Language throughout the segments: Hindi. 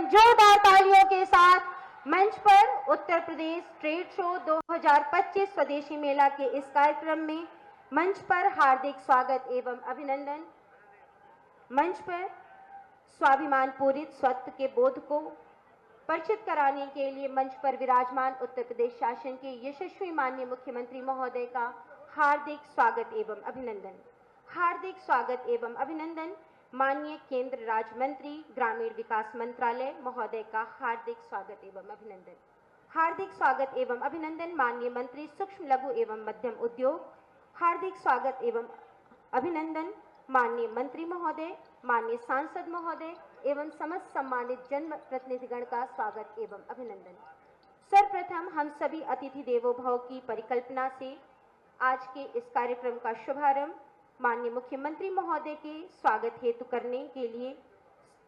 जोरदार तालियों के साथ मंच पर उत्तर प्रदेश ट्रेड शो 2025 स्वदेशी मेला के इस कार्यक्रम में मंच पर हार्दिक स्वागत एवं अभिनंदन। मंच पर स्वाभिमान पूरित स्वत्व के बोध को परिचित कराने के लिए मंच पर विराजमान उत्तर प्रदेश शासन के यशस्वी माननीय मुख्यमंत्री महोदय का हार्दिक स्वागत एवं अभिनंदन। हार्दिक स्वागत एवं अभिनंदन। माननीय केंद्र राज्य मंत्री ग्रामीण विकास मंत्रालय महोदय का हार्दिक स्वागत एवं अभिनंदन। हार्दिक स्वागत एवं अभिनंदन। माननीय मंत्री सूक्ष्म लघु एवं मध्यम उद्योग, हार्दिक स्वागत एवं अभिनंदन। माननीय मंत्री महोदय, माननीय सांसद महोदय एवं समस्त सम्मानित जन प्रतिनिधिगण का स्वागत एवं अभिनंदन। सर्वप्रथम हम सभी अतिथि देवो भव की परिकल्पना से आज के इस कार्यक्रम का शुभारंभ माननीय मुख्यमंत्री महोदय के स्वागत हेतु करने के लिए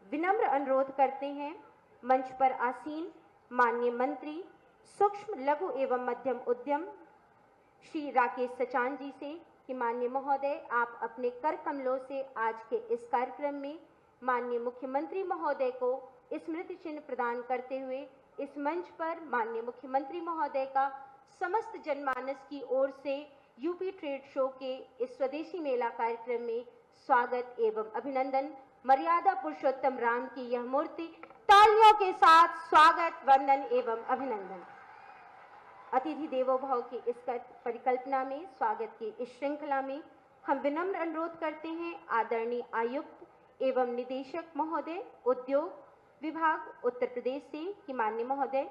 विनम्र अनुरोध करते हैं। मंच पर आसीन माननीय मंत्री सूक्ष्म लघु एवं मध्यम उद्यम श्री राकेश सचान जी से कि माननीय महोदय आप अपने कर कमलों से आज के इस कार्यक्रम में माननीय मुख्यमंत्री महोदय को स्मृति चिन्ह प्रदान करते हुए इस मंच पर माननीय मुख्यमंत्री महोदय का समस्त जनमानस की ओर से यूपी ट्रेड शो के इस स्वदेशी मेला कार्यक्रम में स्वागत एवं अभिनंदन। मर्यादा पुरुषोत्तम राम की यह मूर्ति तालियों के साथ स्वागत, वंदन एवं अभिनंदन। अतिथि देवो भव की इस परिकल्पना में स्वागत की इस श्रृंखला में हम विनम्र अनुरोध करते हैं आदरणीय आयुक्त एवं निदेशक महोदय उद्योग विभाग उत्तर प्रदेश से कि माननीय महोदय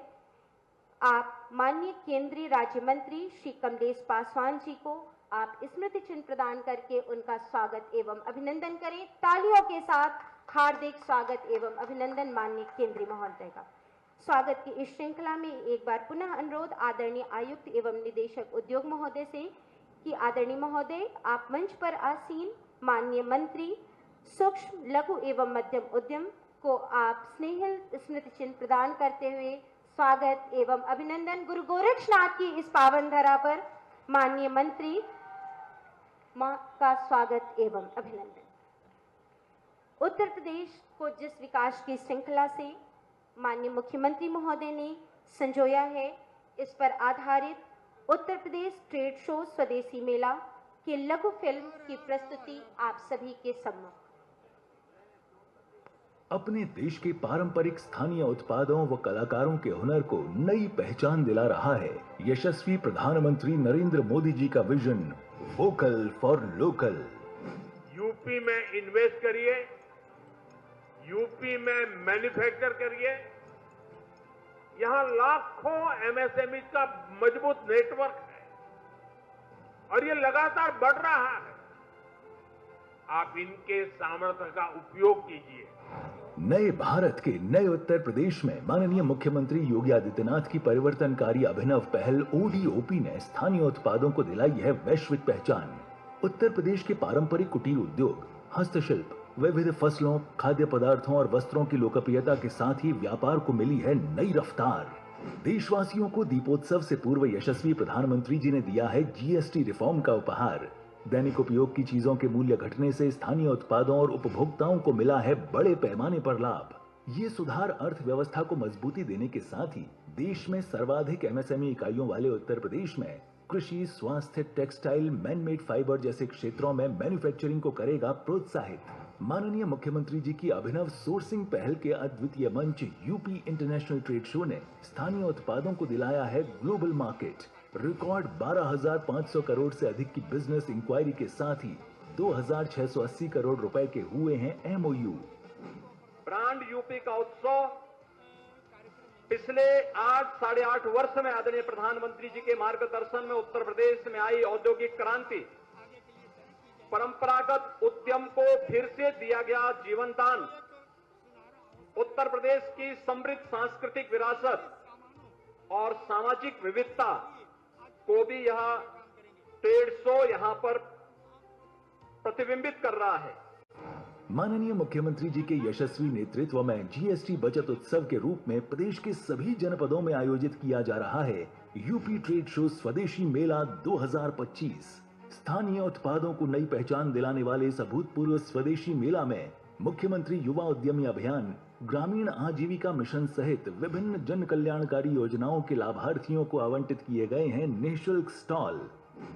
आप माननीय केंद्रीय राज्य मंत्री श्री कमलेश पासवान जी को आप स्मृति चिन्ह प्रदान करके उनका स्वागत एवं अभिनंदन करें। तालियों के साथ हार्दिक स्वागत एवं अभिनंदन माननीय केंद्रीय महोदय का। स्वागत की इस श्रृंखला में एक बार पुनः अनुरोध आदरणीय आयुक्त एवं निदेशक उद्योग महोदय से कि आदरणीय महोदय आप मंच पर आसीन माननीय मंत्री सूक्ष्म लघु एवं मध्यम उद्यम को आप स्नेहिल स्मृति चिन्ह प्रदान करते हुए स्वागत एवं अभिनंदन। गुरु गोरक्षनाथ की इस पावन धरा पर माननीय मंत्री मां का स्वागत एवं अभिनंदन। उत्तर प्रदेश को जिस विकास की श्रृंखला से माननीय मुख्यमंत्री महोदय ने संजोया है, इस पर आधारित उत्तर प्रदेश ट्रेड शो स्वदेशी मेला की लघु फिल्म की प्रस्तुति आप सभी के सम्मुख। अपने देश के पारंपरिक स्थानीय उत्पादों व कलाकारों के हुनर को नई पहचान दिला रहा है यशस्वी प्रधानमंत्री नरेंद्र मोदी जी का vision vocal for local. UP में इन्वेस्ट करिए, यूपी में मैन्युफैक्चर करिए। यहां लाखों एमएसएमई का मजबूत नेटवर्क है और ये लगातार बढ़ रहा है। आप इनके सामर्थ्य का उपयोग कीजिए। नए भारत के नए उत्तर प्रदेश में माननीय मुख्यमंत्री योगी आदित्यनाथ की परिवर्तनकारी अभिनव पहल ओडीओपी ने स्थानीय उत्पादों को दिलाई है वैश्विक पहचान। उत्तर प्रदेश के पारंपरिक कुटीर उद्योग, हस्तशिल्प, विविध फसलों, खाद्य पदार्थों और वस्त्रों की लोकप्रियता के साथ ही व्यापार को मिली है नई रफ्तार। देशवासियों को दीपोत्सव से पूर्व यशस्वी प्रधानमंत्री जी ने दिया है जीएसटी रिफॉर्म का उपहार। दैनिक उपयोग की चीजों के मूल्य घटने से स्थानीय उत्पादों और उपभोक्ताओं को मिला है बड़े पैमाने पर लाभ। ये सुधार अर्थव्यवस्था को मजबूती देने के साथ ही देश में सर्वाधिक एमएसएमई इकाइयों वाले उत्तर प्रदेश में कृषि, स्वास्थ्य, टेक्सटाइल, मैनमेड फाइबर जैसे क्षेत्रों में मैन्युफैक्चरिंग को करेगा प्रोत्साहित। माननीय मुख्यमंत्री जी की अभिनव सोर्सिंग पहल के अद्वितीय मंच यूपी इंटरनेशनल ट्रेड शो ने स्थानीय उत्पादों को दिलाया है ग्लोबल मार्केट। रिकॉर्ड 12,500 करोड़ से अधिक की बिजनेस इंक्वायरी के साथ ही 2,680 करोड़ रुपए के हुए हैं एमओयू। ब्रांड यूपी का उत्सव पिछले 8-8.5 वर्ष में आदरणीय प्रधानमंत्री जी के मार्गदर्शन में उत्तर प्रदेश में आई औद्योगिक क्रांति, परंपरागत उद्यम को फिर से दिया गया जीवन दान, उत्तर प्रदेश की समृद्ध सांस्कृतिक विरासत और सामाजिक विविधता को भी यह ट्रेड शो यहां पर प्रतिबिंबित कर रहा है। माननीय मुख्यमंत्री जी के यशस्वी नेतृत्व में जीएसटी बचत उत्सव के रूप में प्रदेश के सभी जनपदों में आयोजित किया जा रहा है यूपी ट्रेड शो स्वदेशी मेला 2025। स्थानीय उत्पादों को नई पहचान दिलाने वाले इस अभूतपूर्व स्वदेशी मेला में मुख्यमंत्री युवा उद्यमी अभियान, ग्रामीण आजीविका मिशन सहित विभिन्न जन कल्याणकारी योजनाओं के लाभार्थियों को आवंटित किए गए हैं निःशुल्क स्टॉल।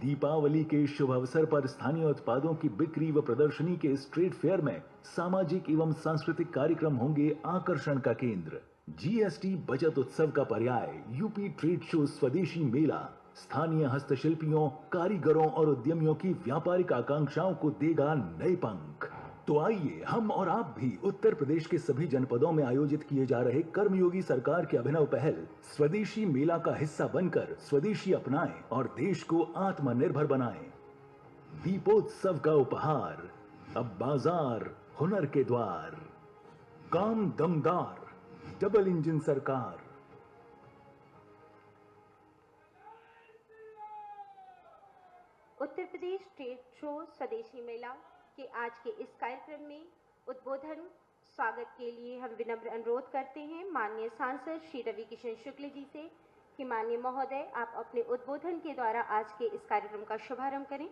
दीपावली के शुभ अवसर पर स्थानीय उत्पादों की बिक्री व प्रदर्शनी के इस ट्रेड फेयर में सामाजिक एवं सांस्कृतिक कार्यक्रम होंगे आकर्षण का केंद्र। जीएसटी बचत उत्सव का पर्याय यूपी ट्रेड शो स्वदेशी मेला स्थानीय हस्तशिल्पियों, कारीगरों और उद्यमियों की व्यापारिक आकांक्षाओं को देगा नए पंख। तो आइए हम और आप भी उत्तर प्रदेश के सभी जनपदों में आयोजित किए जा रहे कर्मयोगी सरकार के अभिनव पहल स्वदेशी मेला का हिस्सा बनकर स्वदेशी अपनाएं और देश को आत्मनिर्भर बनाएं। दीपोत्सव का उपहार, अब बाजार हुनर के द्वार। काम दमदार, डबल इंजन सरकार। उत्तर प्रदेश ट्रेड शो स्वदेशी मेला के आज के इस कार्यक्रम में उद्बोधन स्वागत के लिए हम विनम्र अनुरोध करते हैं माननीय सांसद श्री रवि किशन शुक्ल जी से कि माननीय महोदय आप अपने उद्बोधन के द्वारा आज के इस कार्यक्रम का शुभारंभ करें।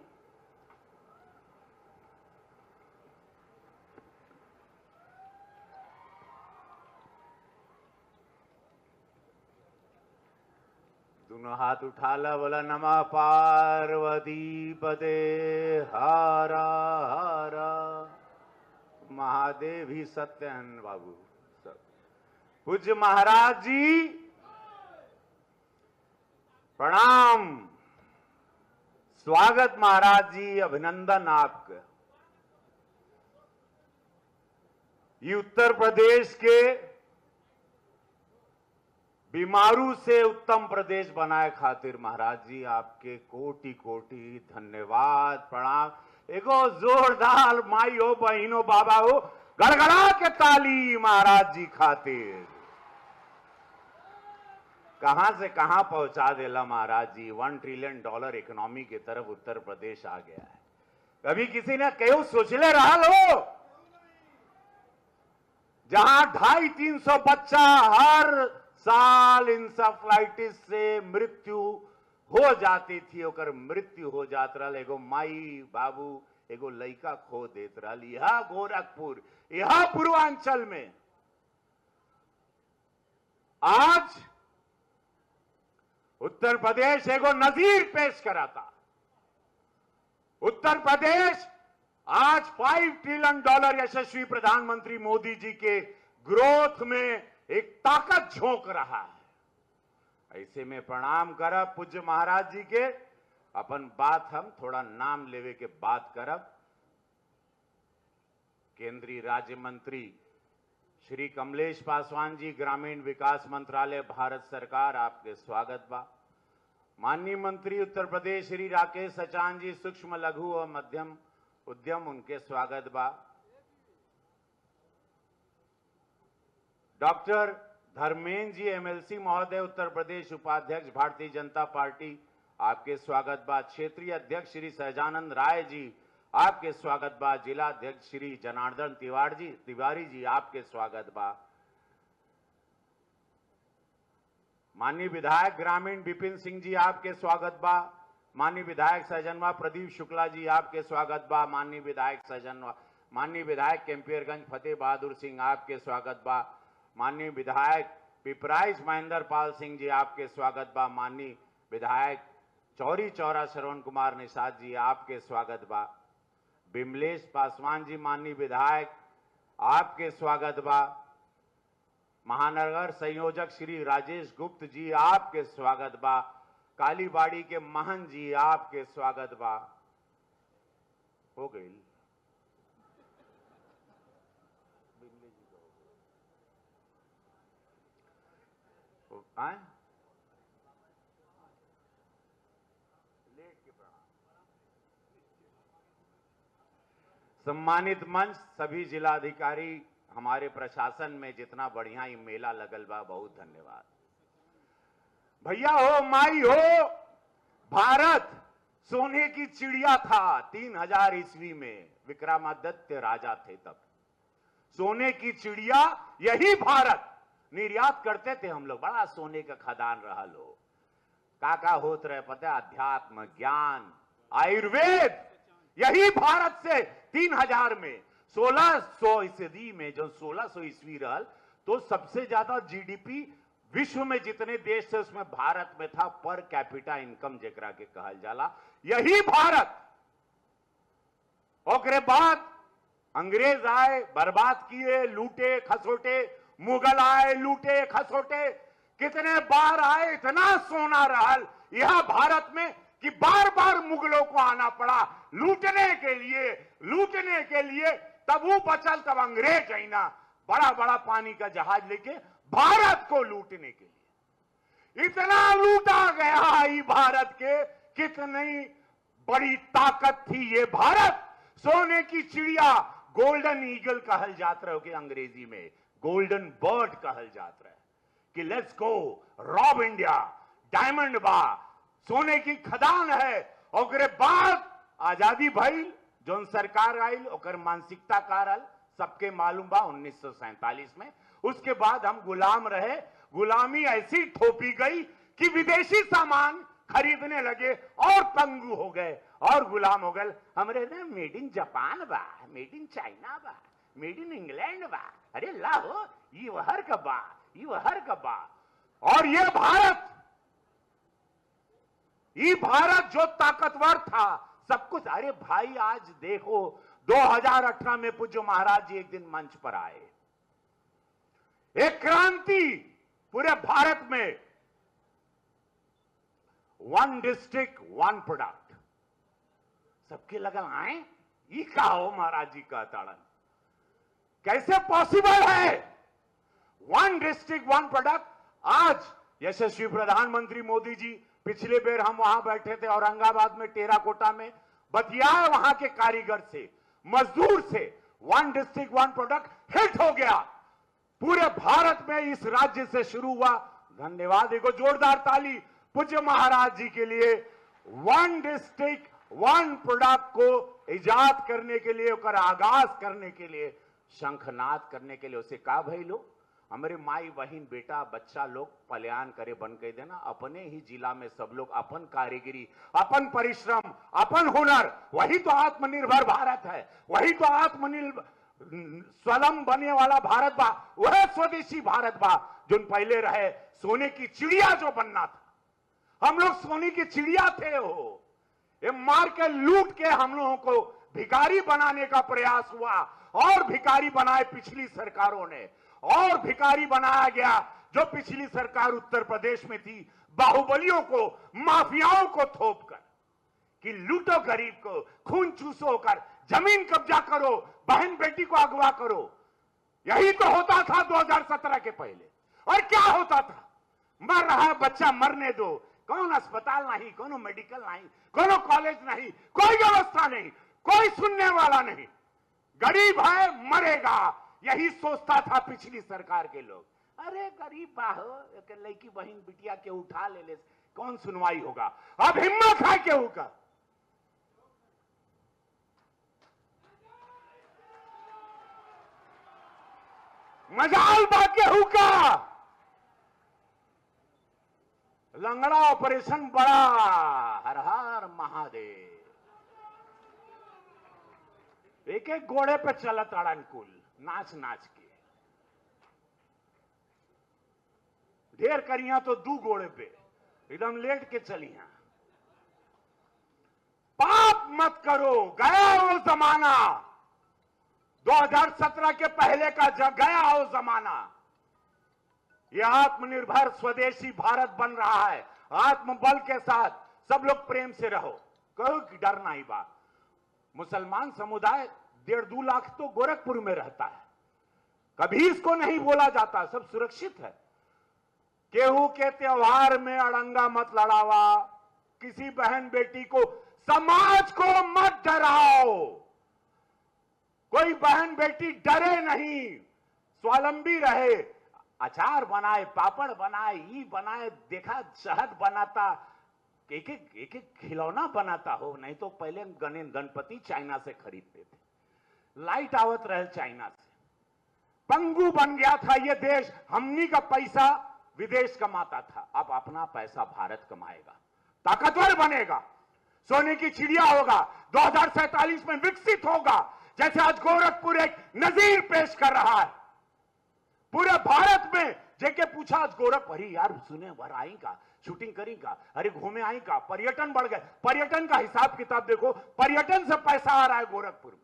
दोनों हाथ उठा ला, बोला नमः पार्वती पते हारा हारा महादेव ही सत्य हैं बाबू सब। पूज्य महाराज जी प्रणाम, स्वागत महाराज जी, अभिनंदन आपका। ये उत्तर प्रदेश के बीमारू से उत्तम प्रदेश बनाए खातिर महाराज जी आपके कोटि कोटि धन्यवाद प्रणाम। एगो जोरदार माई हो बहनो बाबा हो गड़गड़ा के ताली महाराज जी खातिर। कहां से कहां पहुंचा देला महाराज जी, $1 ट्रिलियन इकोनॉमी की तरफ उत्तर प्रदेश आ गया है। कभी किसी ने क्यों सोचले रहा लो, जहां 250-300 बच्चा हर साल इंसेफ्लाइटिस से मृत्यु हो जाती थी, ओकर मृत्यु हो जात रहा, एगो माई बाबू एगो लड़का खो देत रहा। यह गोरखपुर, यह पूर्वांचल में आज उत्तर प्रदेश एगो नजीर पेश कराता। उत्तर प्रदेश आज $5 ट्रिलियन यशस्वी प्रधानमंत्री मोदी जी के ग्रोथ में एक ताकत झोंक रहा है। ऐसे में प्रणाम करब पूज्य महाराज जी के। अपन बात हम थोड़ा नाम लेवे के बात करब। केंद्रीय राज्य मंत्री श्री कमलेश पासवान जी, ग्रामीण विकास मंत्रालय भारत सरकार, आपके स्वागत बा। माननीय मंत्री उत्तर प्रदेश श्री राकेश सचान जी, सूक्ष्म लघु और मध्यम उद्यम, उनके स्वागत बा। डॉक्टर धर्मेंद्र जी एमएलसी महोदय, उत्तर प्रदेश उपाध्यक्ष भारतीय जनता पार्टी, आपके स्वागत बा। क्षेत्रीय अध्यक्ष श्री सहजानंद राय जी, आपके स्वागत बा। जिला अध्यक्ष श्री जनार्दन तिवारी जी, आपके स्वागत बा। माननीय विधायक ग्रामीण विपिन सिंह जी, आपके स्वागत बा। माननीय विधायक सहजनवा प्रदीप शुक्ला जी, आपके स्वागत बा। माननीय विधायक सहजनवा, माननीय विधायक कैंपियरगंज फतेह बहादुर सिंह, आपके स्वागत बा। माननीय विधायक पिपराइच महेंद्र पाल सिंह जी, आपके स्वागत बा। माननीय विधायक चौरी चौरा श्रवण कुमार निषाद जी, आपके स्वागत बा। बिमलेश पासवान जी, माननीय विधायक, आपके स्वागत बा। महानगर संयोजक श्री राजेश गुप्त जी, आपके स्वागत बा। कालीबाड़ी के महन जी, आपके स्वागत बा। हो गई आए? सम्मानित मंच, सभी जिलाधिकारी, हमारे प्रशासन में जितना बढ़िया ये मेला लगल बा, बहुत धन्यवाद। भैया हो माई हो, भारत सोने की चिड़िया था 3000 ईस्वी में, विक्रमादित्य राजा थे तब। सोने की चिड़िया यही भारत, निर्यात करते थे हम लोग, बड़ा सोने का खदान रहा लोग। का होत रहे पता है? अध्यात्म, ज्ञान, आयुर्वेद, यही भारत से 3000 में 1600 ईस्वी में, जो 1600 ईस्वी रहल, तो सबसे ज्यादा जीडीपी विश्व में जितने देश थे उसमें भारत में था, पर कैपिटा इनकम जेकरा के कहल जाला। यही भारत और बाद अंग्रेज आए, बर्बाद किए, लूटे खसोटे, मुगल आए, लूटे खसोटे, कितने बार आए, इतना सोना रहल यह भारत में कि बार बार मुगलों को आना पड़ा लूटने के लिए। तब वो बचल, तब अंग्रेज आई ना बड़ा बड़ा पानी का जहाज लेके भारत को लूटने के लिए। इतना लूटा गया ये भारत के, कितनी बड़ी ताकत थी ये भारत। सोने की चिड़िया, गोल्डन ईगल कहल जात रहे, कि अंग्रेजी में गोल्डन बर्ड कहल जात रहे, कि let's go rob India, diamond बा, सोने की खदान है। और बाद आजादी भइल, जोन सरकार आइल ओकर मानसिकता कारल सबके मालूम बा 1947 में। उसके बाद हम गुलाम रहे, गुलामी ऐसी थोपी गई कि विदेशी सामान खरीदने लगे और पंगु हो गए और गुलाम हो गए। हमरे ने मेड इन जापान बा, मेड इन चाइना बा, मेड इन इंग्लैंड बा, अरे लाहो ये वहर का बा, ये वहर का बा। और ये भारत जो ताकतवर था सब कुछ। अरे भाई आज देखो 2018 में पूज्य महाराज जी एक दिन मंच पर आए, एक क्रांति पूरे भारत में, वन डिस्ट्रिक्ट वन प्रोडक्ट। सबके लगा आए ये का हो महाराज जी का ताड़न, कैसे पॉसिबल है वन डिस्ट्रिक्ट वन प्रोडक्ट। आज यशस्वी प्रधानमंत्री मोदी जी, पिछले बेर हम वहां बैठे थे औरंगाबाद में टेराकोटा में, बतियाए वहां के कारीगर से, मजदूर से, one district one product hit हो गया पूरे भारत में। इस राज्य से शुरू हुआ। धन्यवाद, एक जोरदार ताली पूज्य महाराज जी के लिए। वन डिस्ट्रिक्ट वन प्रोडक्ट को इजाद करने के लिए, उसका आगाज करने के लिए, शंखनाद करने के लिए उसे कहा भाई लोग हमारे माई बहन बेटा बच्चा लोग पलायन करे बंद कर देना। अपने ही जिला में सब लोग अपन कारीगरी, अपन परिश्रम, अपन हुनर, वही तो आत्मनिर्भर भारत है, वही तो आत्मनिर्भर स्वलम बने वाला भारत बा, वह स्वदेशी भारत बा जो पहले रहे। सोने की चिड़िया जो बनना था, हम लोग सोने की चिड़िया थे। हो ये मार के लूट के हम लोगों को भिखारी बनाने का प्रयास हुआ और भिखारी बनाए पिछली सरकारों ने, और भिखारी बनाया गया जो पिछली सरकार उत्तर प्रदेश में थी, बाहुबलियों को, माफियाओं को थोपकर कि लूटो गरीब को, खून चूसो कर, जमीन कब्जा करो, बहन बेटी को अगवा करो। यही तो होता था 2017 के पहले। और क्या होता था? मर रहा है बच्चा, मरने दो, कौन अस्पताल नहीं, कौन मेडिकल नहीं, कौन कॉलेज नहीं, कोई व्यवस्था नहीं, कोई सुनने वाला नहीं, गरीब है मरेगा, यही सोचता था पिछली सरकार के लोग। अरे गरीब बाहो लड़की बहन बिटिया के उठा ले कौन सुनवाई होगा। अब हिम्मत है केहू का, मजाल बा केहू का। लंगड़ा ऑपरेशन बड़ा, हर हर महादेव, एक एक घोड़े पे चलत अड़नकुल, नाच नाच के। ढेर करिया तो दू घोड़े पे एकदम लेट के चलिया। पाप मत करो, गया वो जमाना, 2017 के पहले का गया वो जमाना। यह आत्मनिर्भर स्वदेशी भारत बन रहा है, आत्मबल के साथ। सब लोग प्रेम से रहो, कहो कि डर नहीं बा। मुसलमान समुदाय 1.5-2 लाख तो गोरखपुर में रहता है, कभी इसको नहीं बोला जाता, सब सुरक्षित है। केहू के त्योहार में अड़ंगा मत लड़ावा, किसी बहन बेटी को, समाज को मत डराओ। कोई बहन बेटी डरे नहीं, स्वावलंबी रहे, अचार बनाए, पापड़ बनाए, ई बनाए, देखा शहद बनाता, एक एक खिलौना बनाता हो। नहीं तो पहले गणपति चाइना से खरीदते थे, लाइट आवत रहे चाइना से। पंगु बन गया था ये देश, हमनी का पैसा विदेश कमाता था, अब अपना पैसा भारत कमाएगा, ताकतवर बनेगा, सोने की चिड़िया होगा, 2047 में विकसित होगा। जैसे आज गोरखपुर एक नजीर पेश कर रहा है, पूरे भारत में जेके पूछा आज गोरखपुर यार सुने वर आई का शूटिंग करी का, अरे घूमे आई का, पर्यटन बढ़ गए। पर्यटन का हिसाब किताब देखो, पर्यटन से पैसा आ रहा है गोरखपुर में,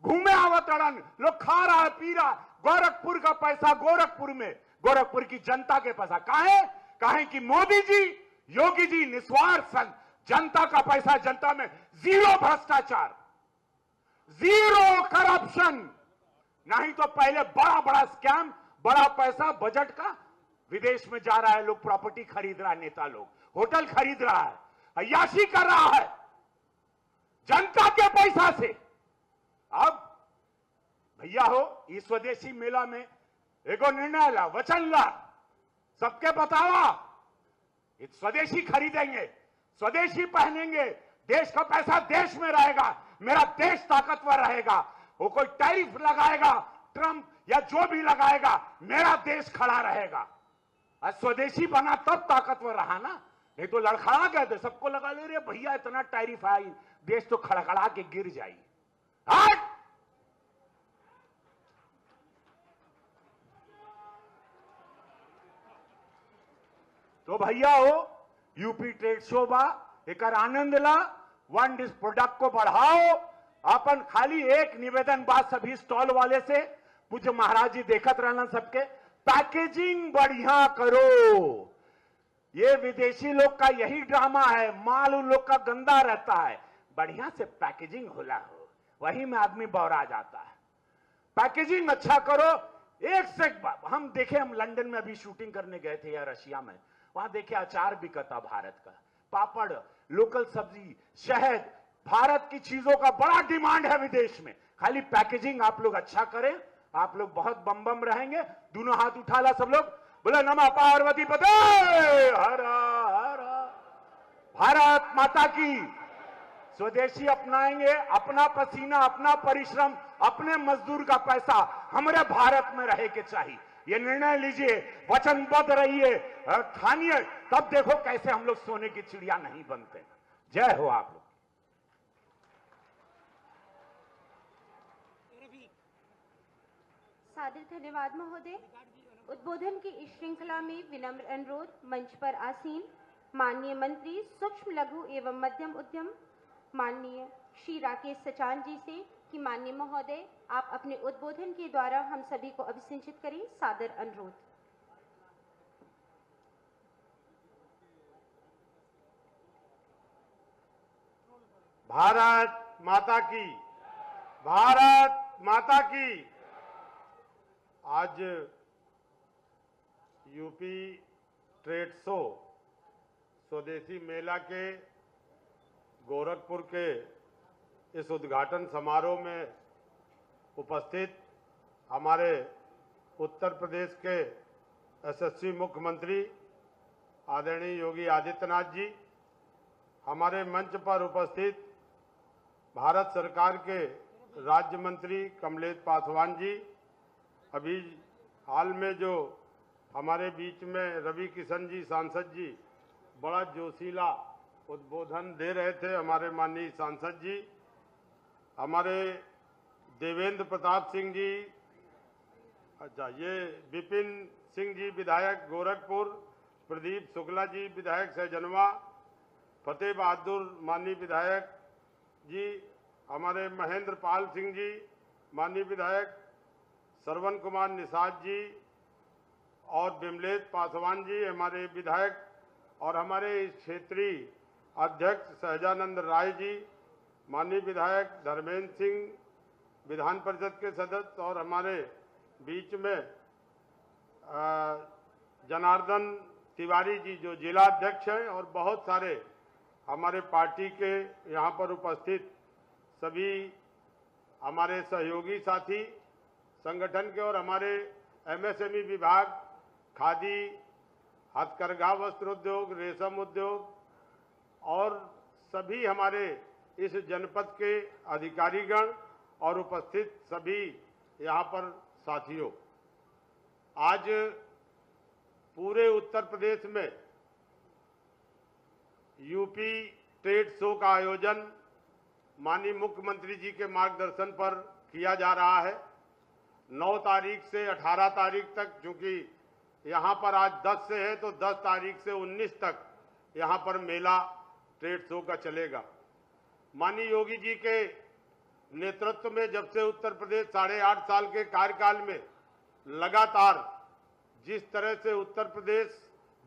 घूमे आवतरण लोग खा रहा है पी रहा, गोरखपुर का पैसा गोरखपुर में, गोरखपुर की जनता के पैसा काहे कि मोदी जी योगी जी निस्वार्थ जनता का पैसा, जनता में जीरो भ्रष्टाचार, जीरो करप्शन। नहीं तो पहले बड़ा बड़ा स्कैम, बड़ा पैसा बजट का विदेश में जा रहा है, लोग प्रॉपर्टी खरीद रहा है, नेता लोग होटल खरीद रहा है, अय्याशी कर रहा है जनता के पैसा से। अब भैया हो इस स्वदेशी मेला में एगो निर्णय ला, वचन ला, सबके बतावा स्वदेशी खरीदेंगे, स्वदेशी पहनेंगे, देश का पैसा देश में रहेगा, मेरा देश ताकतवर रहेगा। वो कोई टैरिफ लगाएगा ट्रंप या जो भी लगाएगा, मेरा देश खड़ा रहेगा। आज स्वदेशी बना तब ताकतवर रहा ना, नहीं तो लड़खड़ा गए थे, सबको लगा ले रहे भैया इतना टैरिफ आई, देश तो खड़खड़ा के गिर जाएगी। तो भैया हो यूपी ट्रेड शो बा, एक आनंद ला, वन डिश प्रोडक्ट को बढ़ाओ। अपन खाली एक निवेदन बात सभी स्टॉल वाले से, पूज्य महाराज जी देखत रहना सबके, पैकेजिंग बढ़िया करो। ये विदेशी लोग का यही ड्रामा है, माल उन लोग का गंदा रहता है, बढ़िया से पैकेजिंग होला हो, वही में आदमी बौरा जाता है। पैकेजिंग अच्छा करो। एक से हम देखे, हम लंदन में अभी शूटिंग करने गए थे या रशिया में, वहां देखे अचार बिकता भारत का, पापड़, लोकल सब्जी, शहद, भारत की चीजों का बड़ा डिमांड है विदेश में। खाली पैकेजिंग आप लोग अच्छा करें, आप लोग बहुत बम बम रहेंगे। दोनों हाथ उठा ला सब लोग, बोले नमः पार्वती पते हर हर, भारत माता की। स्वदेशी अपनाएंगे, अपना पसीना, अपना परिश्रम, अपने मजदूर का पैसा हमारे भारत में रहे के चाहिए। ये निर्णय लीजिए, वचनबद्ध रहिए, ठानिए, तब देखो कैसे हम लोग सोने की चिड़िया नहीं बनते। जय हो आप लोग। सादर धन्यवाद महोदय। उद्बोधन की इस श्रृंखला में विनम्र अनुरोध, मंच पर आसीन माननीय मंत्री सूक्ष्म लघु एवं मध्यम उद्यम माननीय श्री राकेश सचान जी से कि माननीय महोदय आप अपने उद्बोधन के द्वारा हम सभी को अभिसिंचित करें। सादर अनुरोध। भारत माता की, भारत माता की। आज यूपी ट्रेड शो स्वदेशी मेला के गोरखपुर के इस उद्घाटन समारोह में उपस्थित हमारे उत्तर प्रदेश के यशस्वी मुख्यमंत्री आदरणीय योगी आदित्यनाथ जी, हमारे मंच पर उपस्थित भारत सरकार के राज्य मंत्री कमलेश पासवान जी, अभी हाल में जो हमारे बीच में रवि किशन जी सांसद जी बड़ा जोशीला उद्बोधन दे रहे थे, हमारे माननीय सांसद जी, हमारे देवेंद्र प्रताप सिंह जी, अच्छा ये विपिन सिंह जी विधायक गोरखपुर, प्रदीप शुक्ला जी विधायक सहजनवा, फतेह बहादुर माननीय विधायक जी, हमारे महेंद्र पाल सिंह जी माननीय विधायक, श्रवण कुमार निषाद जी और विमलेश पासवान जी हमारे विधायक, और हमारे क्षेत्रीय अध्यक्ष सहजानंद राय जी माननीय विधायक, धर्मेंद्र सिंह विधान परिषद के सदस्य, और हमारे बीच में जनार्दन तिवारी जी जो जिला अध्यक्ष हैं, और बहुत सारे हमारे पार्टी के यहाँ पर उपस्थित सभी हमारे सहयोगी साथी संगठन के, और हमारे एमएसएमई विभाग, खादी, हथकरघा वस्त्र उद्योग, रेशम उद्योग और सभी हमारे इस जनपद के अधिकारीगण और उपस्थित सभी यहाँ पर साथियों, आज पूरे उत्तर प्रदेश में यूपी ट्रेड शो का आयोजन माननीय मुख्यमंत्री जी के मार्गदर्शन पर किया जा रहा है। 9 तारीख से 18 तारीख तक, चूंकि यहाँ पर आज 10 से है तो 10 तारीख से 19 तक यहाँ पर मेला ट्रेड शो का चलेगा। माननीय योगी जी के नेतृत्व में जब से उत्तर प्रदेश 8.5 साल के कार्यकाल में लगातार जिस तरह से उत्तर प्रदेश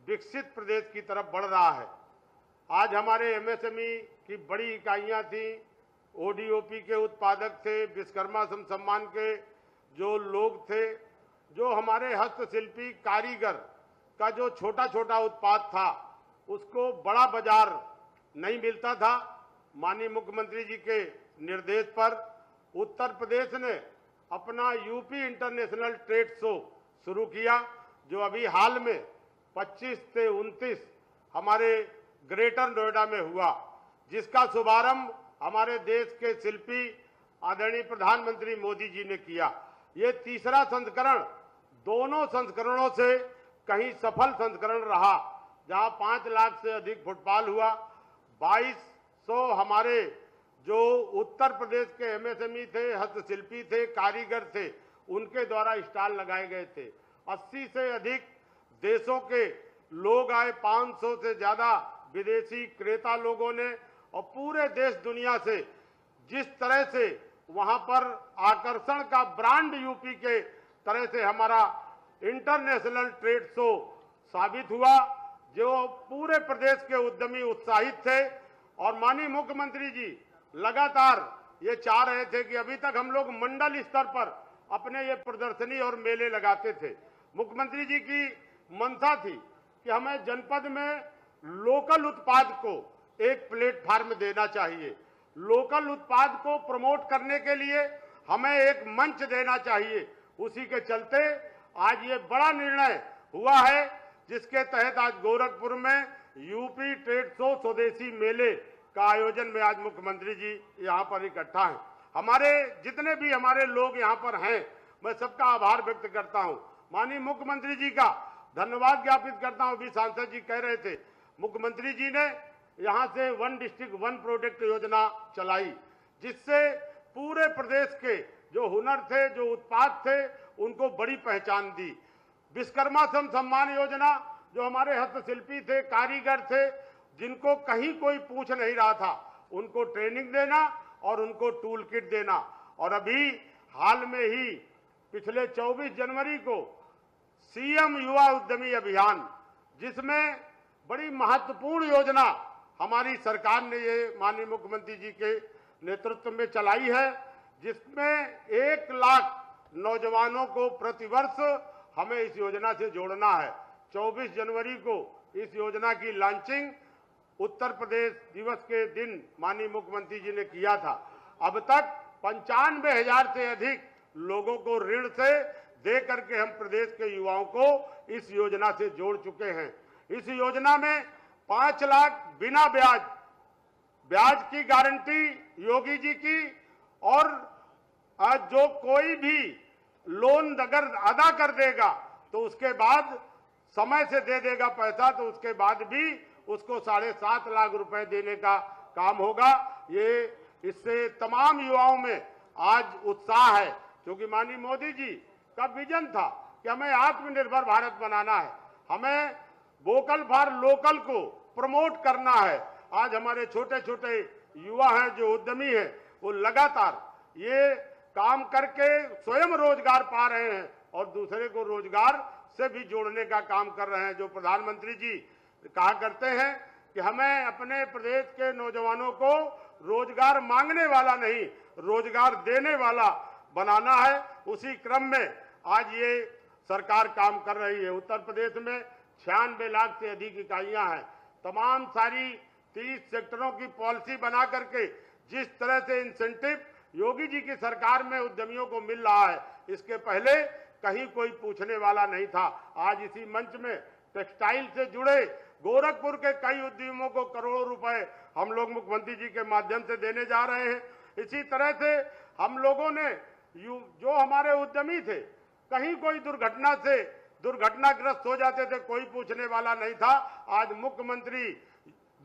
विकसित प्रदेश की तरफ बढ़ रहा है, आज हमारे एमएसएमई की बड़ी इकाइयां थी, ओडीओपी के उत्पादक थे, विश्वकर्मा सम्मान के जो लोग थे, जो हमारे हस्तशिल्पी कारीगर का जो छोटा छोटा उत्पाद था उसको बड़ा बाजार नहीं मिलता था। माननीय मुख्यमंत्री जी के निर्देश पर उत्तर प्रदेश ने अपना यूपी इंटरनेशनल ट्रेड शो शुरू किया, जो अभी हाल में 25 से 29 हमारे ग्रेटर नोएडा में हुआ, जिसका शुभारंभ हमारे देश के शिल्पी आदरणीय प्रधानमंत्री मोदी जी ने किया। ये तीसरा संस्करण दोनों संस्करणों से कहीं सफल संस्करण रहा, जहां 5 लाख से अधिक फुटपाल हुआ, 2200 हमारे जो उत्तर प्रदेश के एमएसएमई थे, हस्तशिल्पी थे, कारीगर थे, उनके द्वारा स्टॉल लगाए गए थे। 80 से अधिक देशों के लोग आए, 500 से ज्यादा विदेशी क्रेता लोगों ने, और पूरे देश दुनिया से जिस तरह से वहां पर आकर्षण का ब्रांड यूपी के तरह से हमारा इंटरनेशनल ट्रेड शो साबित हुआ, जो पूरे प्रदेश के उद्यमी उत्साहित थे। और माननीय मुख्यमंत्री जी लगातार ये चाह रहे थे कि अभी तक हम लोग मंडल स्तर पर अपने ये प्रदर्शनी और मेले लगाते थे। मुख्यमंत्री जी की मंशा थी कि हमें जनपद में लोकल उत्पाद को एक प्लेटफार्म देना चाहिए, लोकल उत्पाद को प्रमोट करने के लिए हमें एक मंच देना चाहिए। उसी के चलते आज ये बड़ा निर्णय हुआ है, जिसके तहत आज गोरखपुर में यूपी ट्रेड शो स्वदेशी मेले का आयोजन में आज मुख्यमंत्री जी यहाँ पर इकट्ठा हैं। हमारे जितने भी हमारे लोग यहाँ पर हैं, मैं सबका आभार व्यक्त करता हूँ। माननीय मुख्यमंत्री जी का धन्यवाद ज्ञापित करता हूँ। अभी सांसद जी कह रहे थे, मुख्यमंत्री जी ने यहाँ से 1 डिस्ट्रिक्ट 1 प्रोडक्ट योजना चलाई, जिससे पूरे प्रदेश के जो हुनर थे, जो उत्पाद थे, उनको बड़ी पहचान दी। विश्वकर्मा सम्मान योजना, जो हमारे हस्तशिल्पी थे, कारीगर थे, जिनको कहीं कोई पूछ नहीं रहा था, उनको ट्रेनिंग देना और उनको टूल किट देना। और अभी हाल में ही पिछले 24 जनवरी को सीएम युवा उद्यमी अभियान, जिसमें बड़ी महत्वपूर्ण योजना हमारी सरकार ने ये माननीय मुख्यमंत्री जी के नेतृत्व में चलाई है, जिसमें 1 लाख नौजवानों को प्रतिवर्ष हमें इस योजना से जोड़ना है। 24 जनवरी को इस योजना की लॉन्चिंग उत्तर प्रदेश दिवस के दिन माननीय मुख्यमंत्री जी ने किया था। अब तक 95,000 से अधिक लोगों को ऋण से दे करके हम प्रदेश के युवाओं को इस योजना से जोड़ चुके हैं। इस योजना में 5 लाख बिना ब्याज की गारंटी योगी जी की, और आज जो कोई भी लोन अगर अदा कर देगा तो उसके बाद समय से दे देगा पैसा, तो उसके बाद भी उसको 7.5 लाख रुपए देने का काम होगा। ये इससे तमाम युवाओं में आज उत्साह है, क्योंकि माननीय मोदी जी का विजन था कि हमें आत्मनिर्भर भारत बनाना है, हमें वोकल फॉर लोकल को प्रमोट करना है। आज हमारे छोटे छोटे युवा हैं, जो उद्यमी हैं, वो लगातार ये काम करके स्वयं रोजगार पा रहे हैं और दूसरे को रोजगार से भी जोड़ने का काम कर रहे हैं। जो प्रधानमंत्री जी कहा करते हैं कि हमें अपने प्रदेश के नौजवानों को रोजगार मांगने वाला नहीं, रोजगार देने वाला बनाना है। उसी क्रम में आज ये सरकार काम कर रही है। उत्तर प्रदेश में 96 लाख से अधिक इकाइयां हैं। तमाम सारी 30 सेक्टरों की पॉलिसी बना करके जिस तरह से इंसेंटिव योगी जी की सरकार में उद्यमियों को मिल रहा है, इसके पहले कहीं कोई पूछने वाला नहीं था। आज इसी मंच में टेक्सटाइल से जुड़े गोरखपुर के कई उद्यमियों को करोड़ों रुपए हम लोग मुख्यमंत्री जी के माध्यम से देने जा रहे हैं। इसी तरह से हम लोगों ने जो हमारे उद्यमी थे, कहीं कोई दुर्घटनाग्रस्त हो जाते थे, कोई पूछने वाला नहीं था। आज मुख्यमंत्री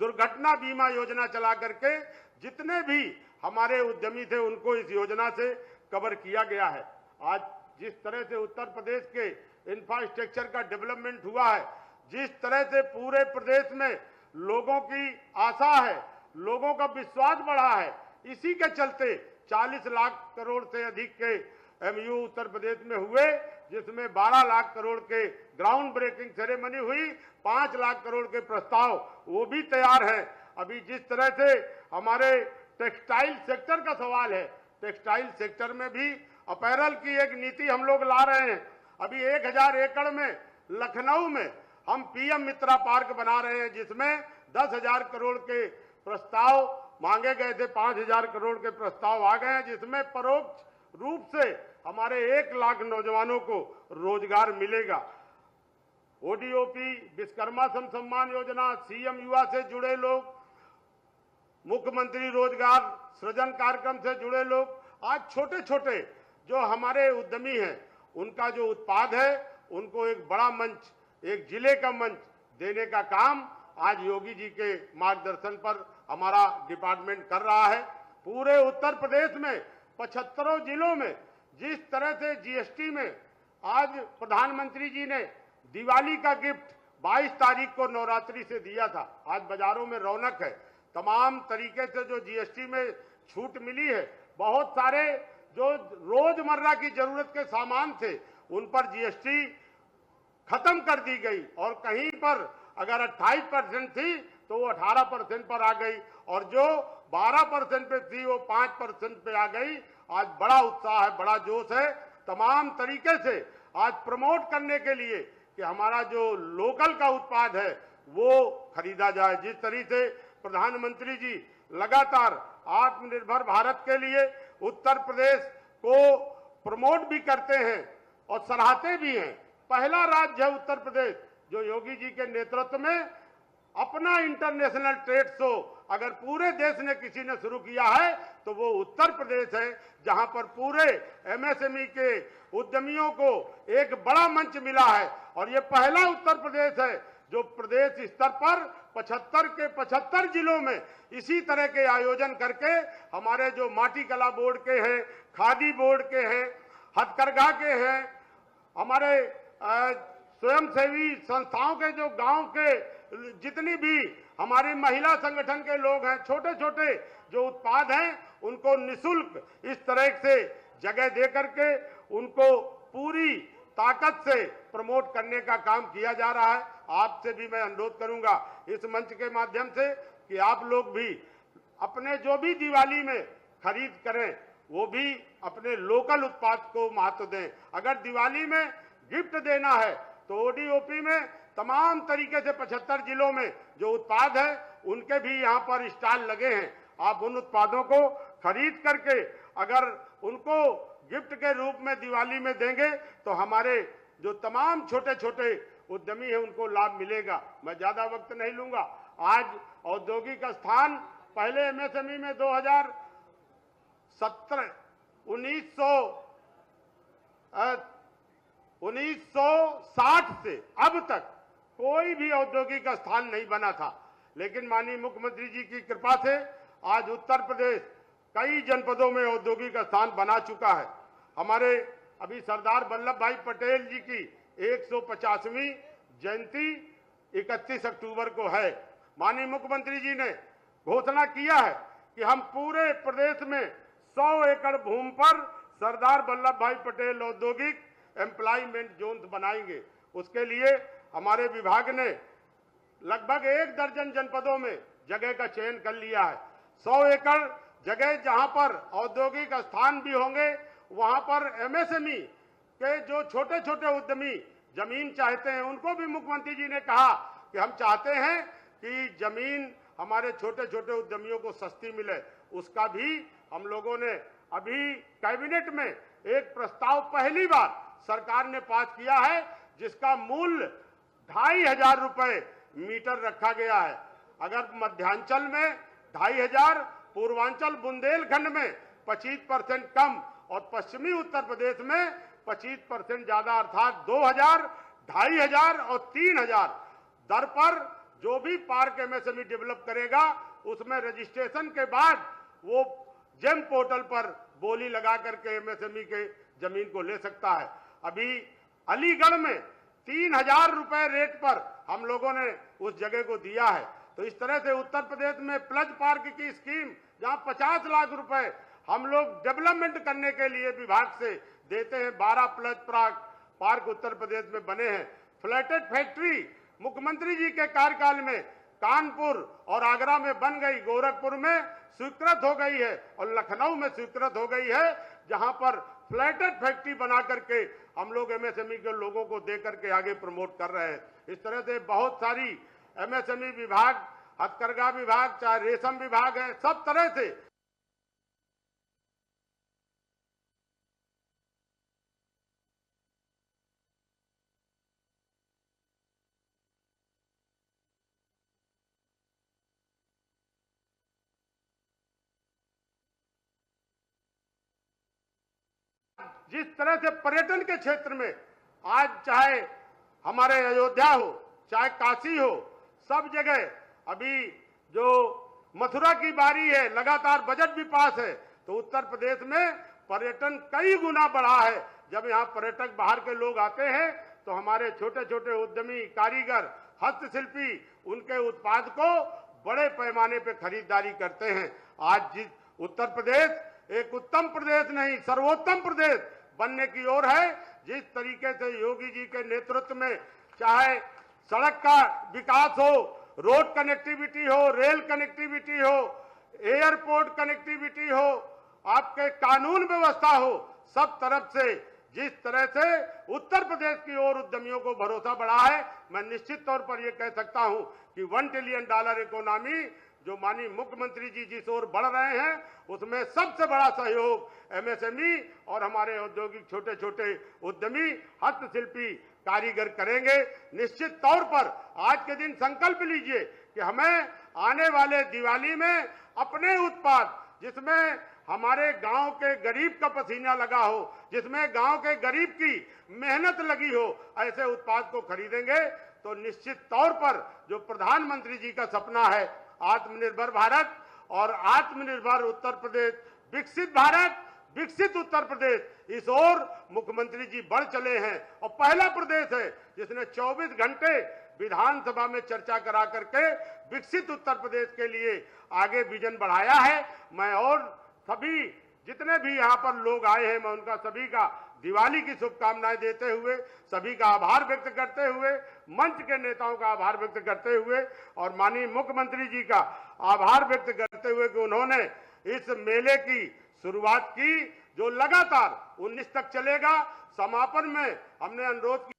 दुर्घटना बीमा योजना चला करके जितने भी हमारे उद्यमी थे, उनको इस योजना से कवर किया गया है। आज जिस तरह से उत्तर प्रदेश के इंफ्रास्ट्रक्चर का डेवलपमेंट हुआ है, जिस तरह से पूरे प्रदेश में लोगों की आशा है, लोगों का विश्वास बढ़ा है, इसी के चलते 40 लाख करोड़ से अधिक के एमयू उत्तर प्रदेश में हुए, जिसमें 12 लाख करोड़ के ग्राउंड ब्रेकिंग सेरेमनी हुई, 5 लाख करोड़ के प्रस्ताव वो भी तैयार है। अभी जिस तरह से हमारे टेक्सटाइल सेक्टर का सवाल है, टेक्सटाइल सेक्टर में भी अपैरल की एक नीति हम लोग ला रहे हैं। अभी 1000 एकड़ में लखनऊ में हम पीएम मित्रा पार्क बना रहे हैं, जिसमें 10,000 करोड़ के प्रस्ताव मांगे गए थे, 5,000 करोड़ के प्रस्ताव आ गए हैं, जिसमें परोक्ष रूप से हमारे 1 लाख नौजवानों को रोजगार मिलेगा। ओडीओपी, विश्वकर्मा सम्मान योजना, सीएम युवा से जुड़े लोग, मुख्यमंत्री रोजगार सृजन कार्यक्रम से जुड़े लोग, आज छोटे छोटे जो हमारे उद्यमी हैं, उनका जो उत्पाद है उनको एक बड़ा मंच, एक जिले का मंच देने का काम आज योगी जी के मार्गदर्शन पर हमारा डिपार्टमेंट कर रहा है। पूरे उत्तर प्रदेश में 75 जिलों में जिस तरह से जीएसटी में आज प्रधानमंत्री जी ने दिवाली का गिफ्ट 22 तारीख को नवरात्रि से दिया था, आज बाजारों में रौनक है। तमाम तरीके से जो जीएसटी में छूट मिली है, बहुत सारे जो रोजमर्रा की जरूरत के सामान थे उन पर जीएसटी खत्म कर दी गई, और कहीं पर अगर 28% थी तो वो 18% पर आ गई, और जो 12% पे थी वो 5% पे आ गई। आज बड़ा उत्साह है, बड़ा जोश है, तमाम तरीके से आज प्रमोट करने के लिए कि हमारा जो लोकल का उत्पाद है वो खरीदा जाए। जिस तरीके से प्रधानमंत्री जी लगातार आत्मनिर्भर भारत के लिए उत्तर प्रदेश को प्रमोट भी करते हैं और सराहते भी हैं। पहला राज्य है उत्तर प्रदेश जो योगी जी के नेतृत्व में अपना इंटरनेशनल ट्रेड शो अगर पूरे देश ने किसी ने शुरू किया है तो वो उत्तर प्रदेश है, जहां पर पूरे एमएसएमई के उद्यमियों को एक बड़ा मंच मिला है। और ये पहला उत्तर प्रदेश है जो प्रदेश स्तर पर 75 के 75 जिलों में इसी तरह के आयोजन करके हमारे जो माटी कला बोर्ड के हैं, खादी बोर्ड के हैं, हथकरघा के हैं, हमारे स्वयंसेवी संस्थाओं के जो गांव के जितनी भी हमारी महिला संगठन के लोग हैं, छोटे छोटे जो उत्पाद हैं उनको निशुल्क इस तरह से जगह दे करके उनको पूरी ताकत से प्रमोट करने का काम किया जा रहा है। आपसे भी मैं अनुरोध करूंगा इस मंच के माध्यम से कि आप लोग भी अपने जो भी दिवाली में खरीद करें वो भी अपने लोकल उत्पाद को महत्व दें। अगर दिवाली में गिफ्ट देना है तो ओडीओपी में तमाम तरीके से 75 जिलों में जो उत्पाद है उनके भी यहाँ पर स्टॉल लगे हैं। आप उन उत्पादों को खरीद करके अगर उनको गिफ्ट के रूप में दिवाली में देंगे तो हमारे जो तमाम छोटे छोटे उद्यमी हैं उनको लाभ मिलेगा। मैं ज्यादा वक्त नहीं लूंगा। आज औद्योगिक स्थान पहले एमएसएमई में 1960 से अब तक कोई भी औद्योगिक स्थान नहीं बना था, लेकिन माननीय मुख्यमंत्री जी की कृपा से आज उत्तर प्रदेश कई जनपदों में औद्योगिक स्थान बना चुका है। हमारे अभी सरदार वल्लभ भाई पटेल जी की 150वीं जयंती 31 अक्टूबर को है। माननीय मुख्यमंत्री जी ने घोषणा किया है कि हम पूरे प्रदेश में 100 एकड़ भूमि पर सरदार वल्लभ भाई पटेल औद्योगिक एम्प्लॉयमेंट जोन बनाएंगे। उसके लिए हमारे विभाग ने लगभग 1 दर्जन जनपदों में जगह का चयन कर लिया है। 100 एकड़ जगह जहां पर औद्योगिक स्थान भी होंगे, वहां पर एमएसएमई के जो छोटे छोटे उद्यमी जमीन चाहते हैं उनको भी मुख्यमंत्री जी ने कहा कि हम चाहते हैं कि जमीन हमारे छोटे छोटे उद्यमियों को सस्ती मिले। उसका भी हम लोगों ने अभी कैबिनेट में एक प्रस्ताव पहली बार सरकार ने पास किया है, जिसका मूल्य 2,500 रुपए मीटर रखा गया है। अगर मध्यांचल में 2,500, पूर्वांचल बुंदेलखंड में 25% कम और पश्चिमी उत्तर प्रदेश में 25% ज्यादा अर्थात 2,000, 2,500 और 3,000 दर पर जो भी पार्क एमएसएमई डेवलप करेगा उसमें रजिस्ट्रेशन के बाद वो जेम पोर्टल पर बोली लगा करके एमएसएमई के जमीन को ले सकता है। अभी अलीगढ़ में 3000 रुपए रेट पर हम लोगों ने उस जगह को दिया है। तो इस तरह से उत्तर प्रदेश में प्लज पार्क की स्कीम, जहां 50 लाख रुपए हम लोग डेवलपमेंट करने के लिए विभाग से देते हैं, 12 प्लज पार्क उत्तर प्रदेश में बने हैं। फ्लैटेड फैक्ट्री मुख्यमंत्री जी के कार्यकाल में कानपुर और आगरा में बन गई, गोरखपुर में स्वीकृत हो गई है और लखनऊ में स्वीकृत हो गई है, जहां पर फ्लैटेड फैक्ट्री बना करके हम लोग एमएसएमई के लोगों को दे करके आगे प्रमोट कर रहे हैं। इस तरह से बहुत सारी एमएसएमई विभाग, हथकरघा विभाग, चाहे रेशम विभाग है, सब तरह से जिस तरह से पर्यटन के क्षेत्र में आज चाहे हमारे अयोध्या हो, चाहे काशी हो, सब जगह अभी जो मथुरा की बारी है, लगातार बजट भी पास है, तो उत्तर प्रदेश में पर्यटन कई गुना बढ़ा है। जब यहाँ पर्यटक बाहर के लोग आते हैं तो हमारे छोटे छोटे उद्यमी, कारीगर, हस्तशिल्पी उनके उत्पाद को बड़े पैमाने पे खरीदारी करते हैं। आज जिस उत्तर प्रदेश एक उत्तम प्रदेश नहीं, सर्वोत्तम प्रदेश बनने की ओर है। जिस तरीके से योगी जी के नेतृत्व में चाहे सड़क का विकास हो, रोड कनेक्टिविटी हो, रेल कनेक्टिविटी हो, एयरपोर्ट कनेक्टिविटी हो, आपके कानून व्यवस्था हो, सब तरफ से जिस तरह से उत्तर प्रदेश की ओर उद्यमियों को भरोसा बढ़ा है, मैं निश्चित तौर पर यह कह सकता हूं कि $1 ट्रिलियन इकोनॉमी जो माननीय मुख्यमंत्री जी जिस ओर बढ़ रहे हैं, उसमें सबसे बड़ा सहयोग एमएसएमई और हमारे औद्योगिक छोटे छोटे उद्यमी, हस्तशिल्पी, कारीगर करेंगे। निश्चित तौर पर आज के दिन संकल्प लीजिए कि हमें आने वाले दिवाली में अपने उत्पाद, जिसमें हमारे गांव के गरीब का पसीना लगा हो, जिसमें गांव के गरीब की मेहनत लगी हो, ऐसे उत्पाद को खरीदेंगे तो निश्चित तौर पर जो प्रधानमंत्री जी का सपना है आत्मनिर्भर भारत और आत्मनिर्भर उत्तर प्रदेश, विकसित भारत, विकसित उत्तर प्रदेश, इस ओर मुख्यमंत्री जी बढ़ चले हैं। और पहला प्रदेश है जिसने 24 घंटे विधानसभा में चर्चा करा करके विकसित उत्तर प्रदेश के लिए आगे विजन बढ़ाया है। मैं और सभी जितने भी यहाँ पर लोग आए हैं, मैं उनका सभी का दिवाली की शुभकामनाएं देते हुए, सभी का आभार व्यक्त करते हुए, मंच के नेताओं का आभार व्यक्त करते हुए और माननीय मुख्यमंत्री जी का आभार व्यक्त करते हुए कि उन्होंने इस मेले की शुरुआत की जो लगातार 19 तक चलेगा। समापन में हमने अनुरोध किया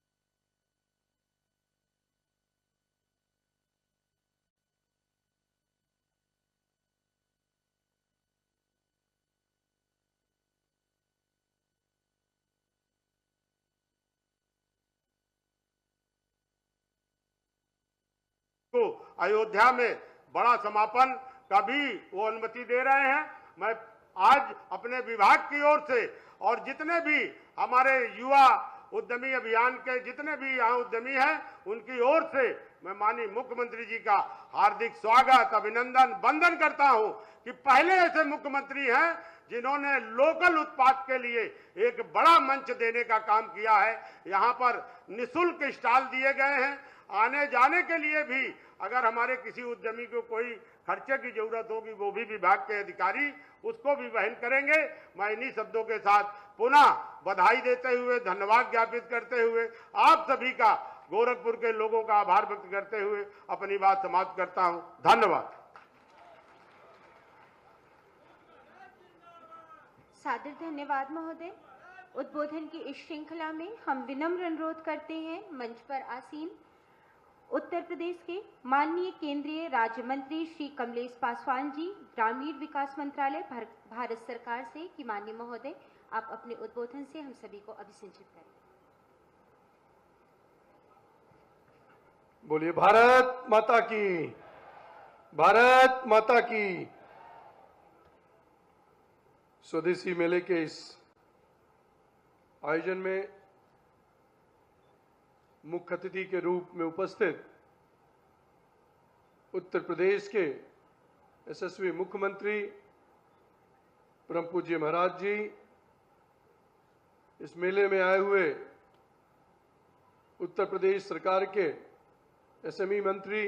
को अयोध्या में बड़ा समापन का भी वो अनुमति दे रहे हैं। मैं आज अपने विभाग की ओर से और जितने भी हमारे युवा उद्यमी अभियान के जितने भी यहाँ उद्यमी हैं, उनकी ओर से मैं माननीय मुख्यमंत्री जी का हार्दिक स्वागत, अभिनंदन, वंदन करता हूं कि पहले ऐसे मुख्यमंत्री हैं जिन्होंने लोकल उत्पाद के लिए एक बड़ा मंच देने का काम किया है। यहाँ पर निःशुल्क स्टॉल दिए गए हैं। आने जाने के लिए भी अगर हमारे किसी उद्यमी को कोई खर्चे की जरूरत होगी, वो भी विभाग के अधिकारी उसको भी वहन करेंगे। मैं इन्हीं शब्दों के साथ पुनः बधाई देते हुए, धन्यवाद ज्ञापित करते हुए, आप सभी का, गोरखपुर के लोगों का आभार व्यक्त करते हुए अपनी बात समाप्त करता हूं। धन्यवाद। सादर धन्यवाद महोदय। उद्बोधन की इस श्रृंखला में हम विनम्र अनुरोध करते हैं मंच पर आसीन उत्तर प्रदेश के माननीय केंद्रीय राज्य मंत्री श्री कमलेश पासवान जी, ग्रामीण विकास मंत्रालय, भारत सरकार से, कि माननीय महोदय आप अपने उद्बोधन से हम सभी को अभिसिंचित करें। बोलिए भारत माता की, भारत माता की। स्वदेशी मेले के इस आयोजन में मुख्य अतिथि के रूप में उपस्थित उत्तर प्रदेश के यशस्वी मुख्यमंत्री परम पूज्य महाराज जी, इस मेले में आए हुए उत्तर प्रदेश सरकार के एसएमई मंत्री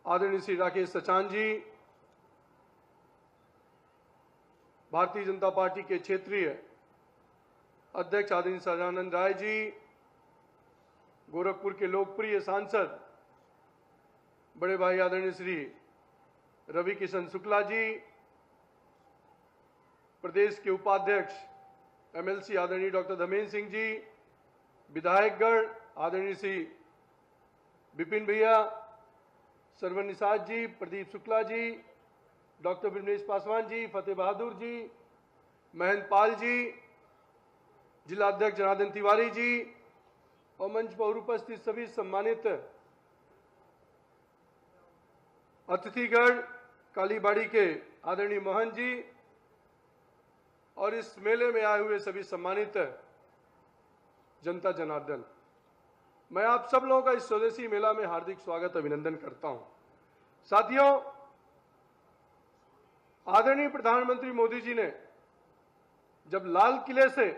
आदरणीय श्री राकेश सचान जी, भारतीय जनता पार्टी के क्षेत्रीय अध्यक्ष आदरणीय सदानंद राय जी, गोरखपुर के लोकप्रिय सांसद बड़े भाई आदरणीय श्री रवि किशन शुक्ला जी, प्रदेश के उपाध्यक्ष एमएलसी आदरणीय डॉक्टर धर्मेंद्र सिंह जी, विधायकगण आदरणीय श्री विपिन भैया, सरवन निषाद जी, प्रदीप शुक्ला जी, डॉक्टर विमलेश पासवान जी, फतेह बहादुर जी, महेंद्र पाल जी, जिला अध्यक्ष जनार्दन तिवारी जी और मंच पर उपस्थित सभी सम्मानित अतिथिगण, कालीबाड़ी के आदरणीय मोहन जी और इस मेले में आए हुए सभी सम्मानित जनता जनार्दन, मैं आप सब लोगों का इस स्वदेशी मेला में हार्दिक स्वागत अभिनंदन करता हूं। साथियों, आदरणीय प्रधानमंत्री मोदी जी ने जब लाल किले से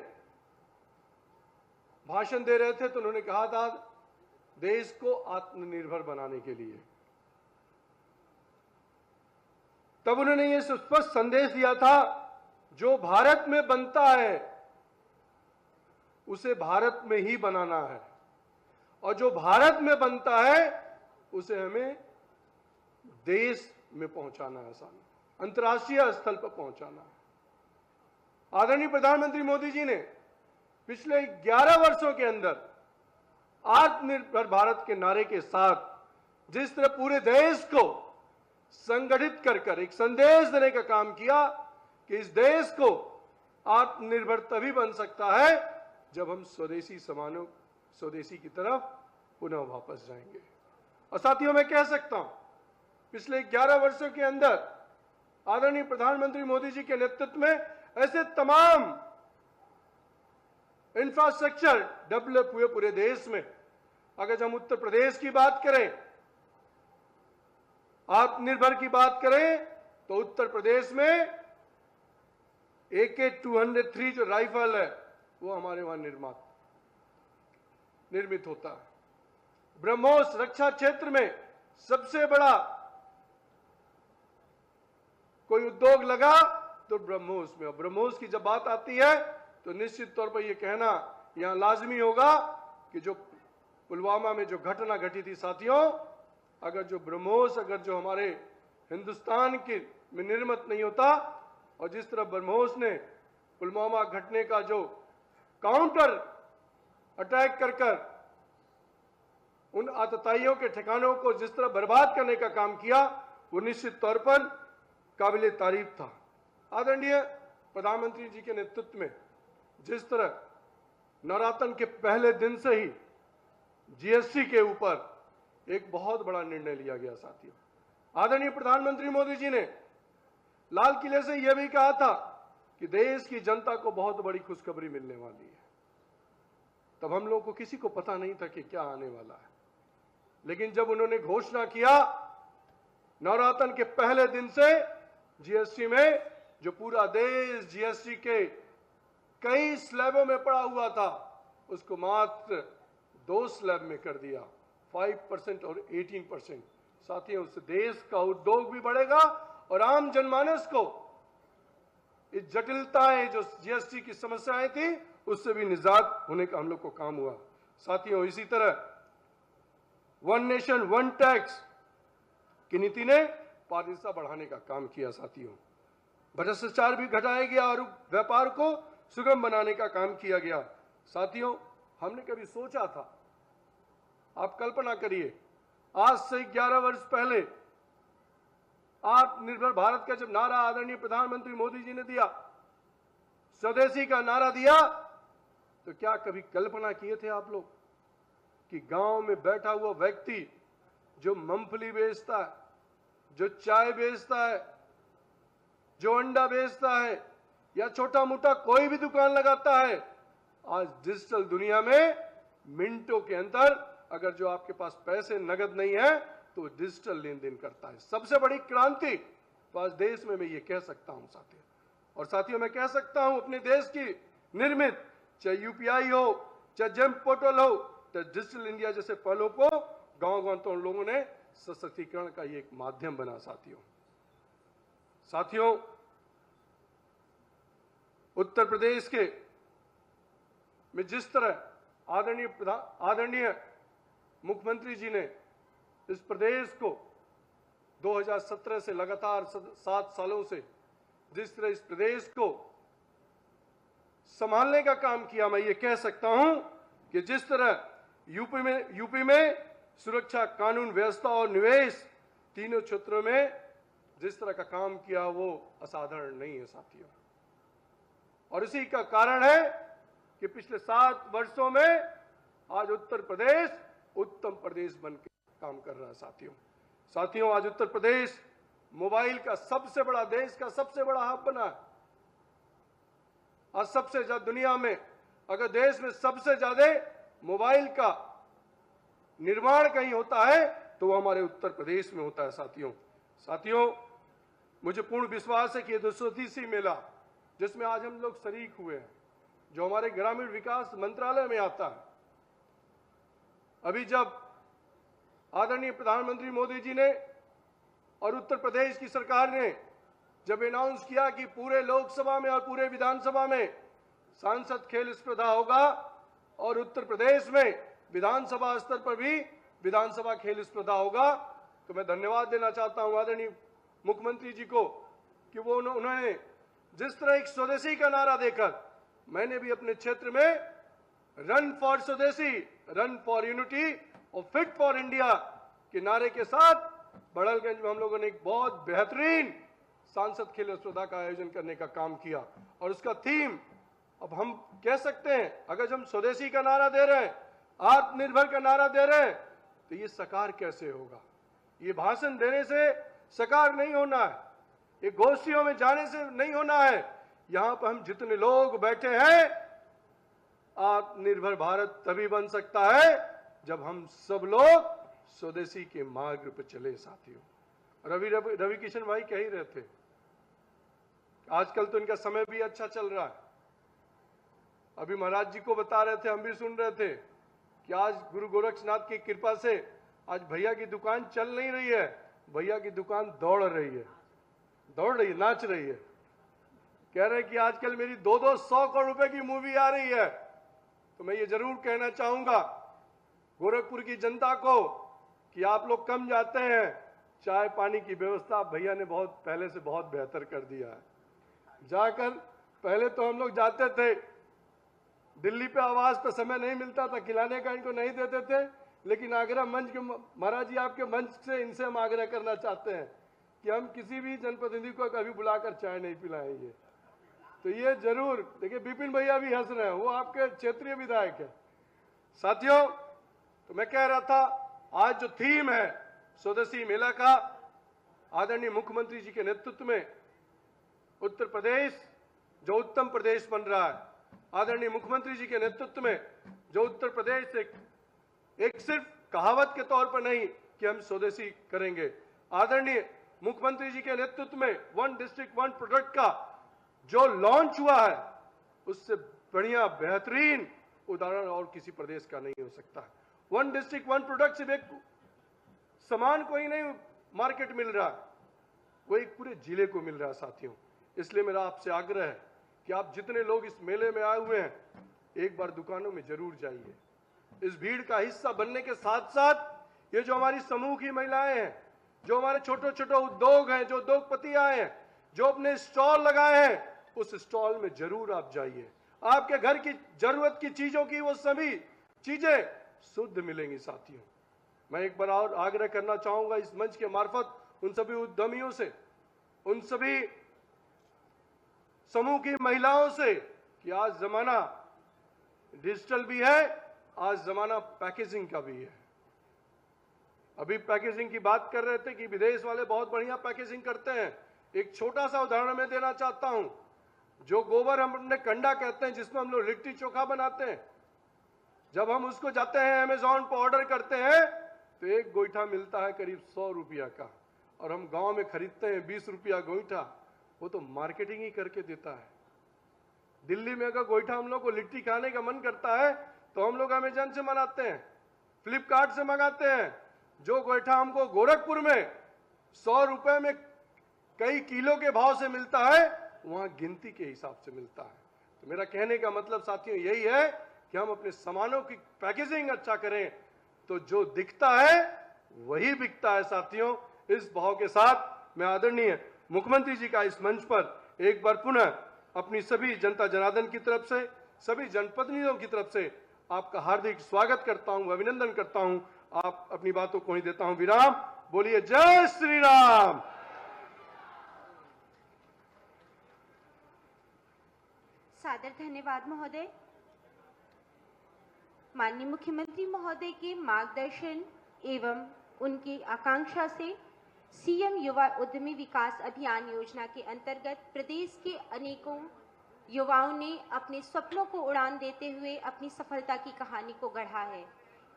भाषण दे रहे थे तो उन्होंने कहा था देश को आत्मनिर्भर बनाने के लिए। तब उन्होंने ये स्पष्ट संदेश दिया था, जो भारत में बनता है उसे भारत में ही बनाना है और जो भारत में बनता है उसे हमें देश में पहुंचाना है, अंतर्राष्ट्रीय स्तर पर पहुंचाना है। आदरणीय प्रधानमंत्री मोदी जी ने पिछले 11 वर्षों के अंदर आत्मनिर्भर भारत के नारे के साथ जिस तरह पूरे देश को संगठित कर एक संदेश देने का काम किया कि इस देश को आत्मनिर्भर तभी बन सकता है जब हम स्वदेशी की तरफ पुनः वापस जाएंगे। और साथियों, मैं कह सकता हूं पिछले 11 वर्षों के अंदर आदरणीय प्रधानमंत्री मोदी जी के नेतृत्व में ऐसे तमाम इंफ्रास्ट्रक्चर डेवलप हुए पूरे देश में। अगर हम उत्तर प्रदेश की बात करें, आत्मनिर्भर की बात करें, तो उत्तर प्रदेश में AK-203 जो राइफल है वो हमारे वहां निर्मित होता है। ब्रह्मोस रक्षा क्षेत्र में सबसे बड़ा कोई उद्योग लगा तो ब्रह्मोस में। और ब्रह्मोस की जब बात आती है तो निश्चित तौर पर यह कहना यहां लाजमी होगा कि जो पुलवामा में जो घटना घटी थी साथियों, अगर जो ब्रह्मोस जो हमारे हिंदुस्तान के में निर्मित नहीं होता और जिस तरह ब्रह्मोस ने पुलवामा घटने का जो काउंटर अटैक कर उन आतताइयों के ठिकानों को जिस तरह बर्बाद करने का काम किया, वो निश्चित तौर पर काबिले तारीफ था। आदरणीय प्रधानमंत्री जी के नेतृत्व में जिस तरह नवरात्र के पहले दिन से ही जीएसटी के ऊपर एक बहुत बड़ा निर्णय लिया गया साथियों, आदरणीय प्रधानमंत्री मोदी जी ने लाल किले से यह भी कहा था कि देश की जनता को बहुत बड़ी खुशखबरी मिलने वाली है। तब हम लोगों को किसी को पता नहीं था कि क्या आने वाला है, लेकिन जब उन्होंने घोषणा किया नवरात्र के पहले दिन से जीएसटी में, जो पूरा देश जीएसटी के कई स्लैबों में पड़ा हुआ था उसको मात्र 2 स्लैब में कर दिया, 5% और 18%। साथियों, उस देश का उद्योग भी बढ़ेगा और आम जनमानस को इस जटिलताएं जो जीएसटी की समस्याएं थी उससे भी निजात होने का हम लोग को काम हुआ। साथियों, इसी तरह वन नेशन वन टैक्स की नीति ने पारदर्शिता बढ़ाने का काम किया। साथियों, भ्रष्टाचार भी घटाया गया और व्यापार को सुगम बनाने का काम किया गया। साथियों, हमने कभी सोचा था, आप कल्पना करिए, आज से 11 वर्ष पहले आत्मनिर्भर भारत का जब नारा आदरणीय प्रधानमंत्री मोदी जी ने दिया, स्वदेशी का नारा दिया, तो क्या कभी कल्पना किए थे आप लोग कि गांव में बैठा हुआ व्यक्ति जो मूंगफली बेचता है, जो चाय बेचता है, जो अंडा बेचता है या छोटा मोटा कोई भी दुकान लगाता है, आज डिजिटल दुनिया में मिनटों के अंदर अगर जो आपके पास पैसे नगद नहीं है तो डिजिटल लेन देन करता है। सबसे बड़ी क्रांति तो आज देश में मैं ये कह सकता हूं साथियों। और साथियों, मैं कह सकता हूं अपने देश की निर्मित, चाहे यूपीआई हो, चाहे जेम पोर्टल हो, चाहे डिजिटल इंडिया जैसे पहलों को गांव-गांव तो उन लोगों ने सशक्तिकरण का ये एक माध्यम बना। साथियों, उत्तर प्रदेश के में जिस तरह आदरणीय मुख्यमंत्री जी ने इस प्रदेश को 2017 से लगातार 7 सालों से जिस तरह इस प्रदेश को संभालने का काम किया, मैं ये कह सकता हूं कि जिस तरह यूपी में सुरक्षा, कानून व्यवस्था और निवेश तीनों क्षेत्रों में जिस तरह का काम किया वो असाधारण नहीं है साथियों। और इसी का कारण है कि पिछले 7 वर्षों में आज उत्तर प्रदेश उत्तम प्रदेश बन के काम कर रहा है साथियों। आज उत्तर प्रदेश मोबाइल का सबसे बड़ा, देश का सबसे बड़ा हब बना है। आज सबसे ज्यादा दुनिया में, अगर देश में सबसे ज्यादा मोबाइल का निर्माण कहीं होता है तो वो हमारे उत्तर प्रदेश में होता है साथियों। मुझे पूर्ण विश्वास है कि ये 230 मेला जिसमें आज हम लोग शरीक हुए हैं, जो हमारे ग्रामीण विकास मंत्रालय में आता है, अभी जब आदरणीय प्रधानमंत्री मोदी जी ने और उत्तर प्रदेश की सरकार ने जब अनाउंस किया कि पूरे लोकसभा में और पूरे विधानसभा में सांसद खेल स्पर्धा होगा और उत्तर प्रदेश में विधानसभा स्तर पर भी विधानसभा खेल स्पर्धा होगा, तो मैं धन्यवाद देना चाहता हूं आदरणीय मुख्यमंत्री जी को कि वो उन्होंने जिस तरह एक स्वदेशी का नारा देकर, मैंने भी अपने क्षेत्र में रन फॉर स्वदेशी, रन फॉर यूनिटी और फिट फॉर इंडिया के नारे के साथ बड़लगंज में हम लोगों ने एक बहुत बेहतरीन सांसद खेल स्पर्धा का आयोजन करने का काम किया। और उसका थीम, अब हम कह सकते हैं, अगर हम स्वदेशी का नारा दे रहे हैं, आत्मनिर्भर का नारा दे रहे हैं, तो ये साकार कैसे होगा? ये भाषण देने से साकार नहीं होना है, ये गोष्ठियों में जाने से नहीं होना है। यहां पर हम जितने लोग बैठे हैं, आत्मनिर्भर भारत तभी बन सकता है जब हम सब लोग स्वदेशी के मार्ग पर चले साथियों। रवि किशन भाई कह ही रहे थे, आजकल तो इनका समय भी अच्छा चल रहा है। अभी महाराज जी को बता रहे थे, हम भी सुन रहे थे कि आज गुरु गोरक्षनाथ की कृपा से आज भैया की दुकान चल नहीं रही है, भैया की दुकान दौड़ रही है, नाच रही है। कह रहे हैं कि आजकल मेरी 200 करोड़ रुपए की मूवी आ रही है। तो मैं ये जरूर कहना चाहूंगा गोरखपुर की जनता को कि आप लोग कम जाते हैं, चाय पानी की व्यवस्था भैया ने बहुत पहले से बहुत बेहतर कर दिया है। जाकर पहले तो हम लोग जाते थे दिल्ली पे, आवाज पे समय नहीं मिलता था, खिलाने का इनको नहीं देते थे, लेकिन आगरा मंच के महाराज जी आपके मंच से इनसे हम आग्रह करना चाहते हैं कि हम किसी भी जनप्रतिनिधि को कभी बुलाकर चाय नहीं पिलाएंगे। तो ये जरूर देखिए, विपिन भैया भी हंस रहे हैं, वो आपके क्षेत्रीय विधायक है साथियों। तो मैं कह रहा था, आज जो थीम है स्वदेशी मेला का, आदरणीय मुख्यमंत्री जी के नेतृत्व में उत्तर प्रदेश जो उत्तम प्रदेश बन रहा है, आदरणीय मुख्यमंत्री जी के नेतृत्व में जो उत्तर प्रदेश एक सिर्फ कहावत के तौर पर नहीं कि हम स्वदेशी करेंगे, आदरणीय मुख्यमंत्री जी के नेतृत्व में 1 डिस्ट्रिक्ट 1 प्रोडक्ट का जो लॉन्च हुआ है, उससे बढ़िया बेहतरीन उदाहरण और किसी प्रदेश का नहीं हो सकता है। 1 डिस्ट्रिक्ट 1 प्रोडक्ट से एक सामान कोई नहीं मार्केट मिल रहा, वो एक पूरे जिले को मिल रहा है साथियों। इसलिए मेरा आपसे आग्रह है कि आप जितने लोग इस मेले में आए हुए हैं, एक बार दुकानों में जरूर जाइए। इस भीड़ का हिस्सा बनने के साथ साथ ये जो हमारी समूह की महिलाएं हैं, जो हमारे छोटे छोटे उद्योग हैं, जो उद्योगपति आए हैं, जो अपने स्टॉल लगाए हैं, उस स्टॉल में जरूर आप जाइए। आपके घर की जरूरत की चीजों की वो सभी चीजें शुद्ध मिलेंगी साथियों। मैं एक बार और आग्रह करना चाहूंगा इस मंच के मार्फत उन सभी उद्यमियों से, उन सभी समूह की महिलाओं से कि आज जमाना डिजिटल भी है, आज जमाना पैकेजिंग का भी है। अभी पैकेजिंग की बात कर रहे थे कि विदेश वाले बहुत बढ़िया पैकेजिंग करते हैं। एक छोटा सा उदाहरण मैं देना चाहता हूं। जो गोबर हम अपने कंडा कहते हैं, जिसमें हम लोग लिट्टी चोखा बनाते हैं, जब हम उसको जाते हैं अमेजोन पर ऑर्डर करते हैं तो एक गोईठा मिलता है करीब 100 रुपया का, और हम गांव में खरीदते हैं 20 रुपया गोईठा। वो तो मार्केटिंग ही करके देता है। दिल्ली में अगर गोईठा हम लोग को लिट्टी खाने का मन करता है तो हम लोग अमेजन से मंगाते हैं, फ्लिपकार्ट से मंगाते हैं। जो गोईठा हमको गोरखपुर में 100 रुपए में कई किलो के भाव से मिलता है, वहां गिनती के हिसाब से मिलता है। तो मेरा कहने का मतलब साथियों यही है कि हम अपने सामानों की पैकेजिंग अच्छा करें तो जो दिखता है वही बिकता है। साथियों, इस भाव के साथ मैं आदरणीय मुख्यमंत्री जी का इस मंच पर एक बार पुनः अपनी सभी जनता जनार्दन की तरफ से, सभी जनप्रतिनिधियों की तरफ से आपका हार्दिक स्वागत करता हूं, अभिनंदन करता हूं। आप अपनी बातों को ही देता हूं विराम। बोलिए जय श्री राम। सादर धन्यवाद महोदय। माननीय मुख्यमंत्री महोदय के मार्गदर्शन एवं उनकी आकांक्षा से सीएम युवा उद्यमी विकास अभियान योजना के अंतर्गत प्रदेश के अनेकों युवाओं ने अपने सपनों को उड़ान देते हुए अपनी सफलता की कहानी को गढ़ा है।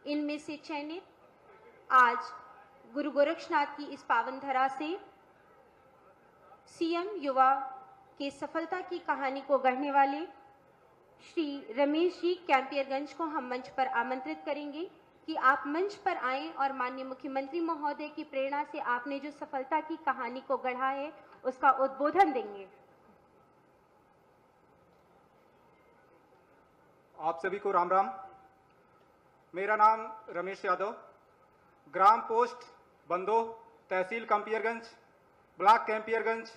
इनमें से चयनित आज गुरु गोरक्षनाथ की इस पावन धरा से सीएम युवा के सफलता की कहानी को गढ़ने वाले श्री रमेश जी कैंपियरगंज को हम मंच पर आमंत्रित करेंगे कि आप मंच पर आएं और माननीय मुख्यमंत्री महोदय की प्रेरणा से आपने जो सफलता की कहानी को गढ़ा है उसका उद्बोधन देंगे। आप सभी को राम राम। मेरा नाम रमेश यादव, ग्राम पोस्ट बंदो, तहसील कैंपियरगंज, ब्लॉक कैंपियरगंज,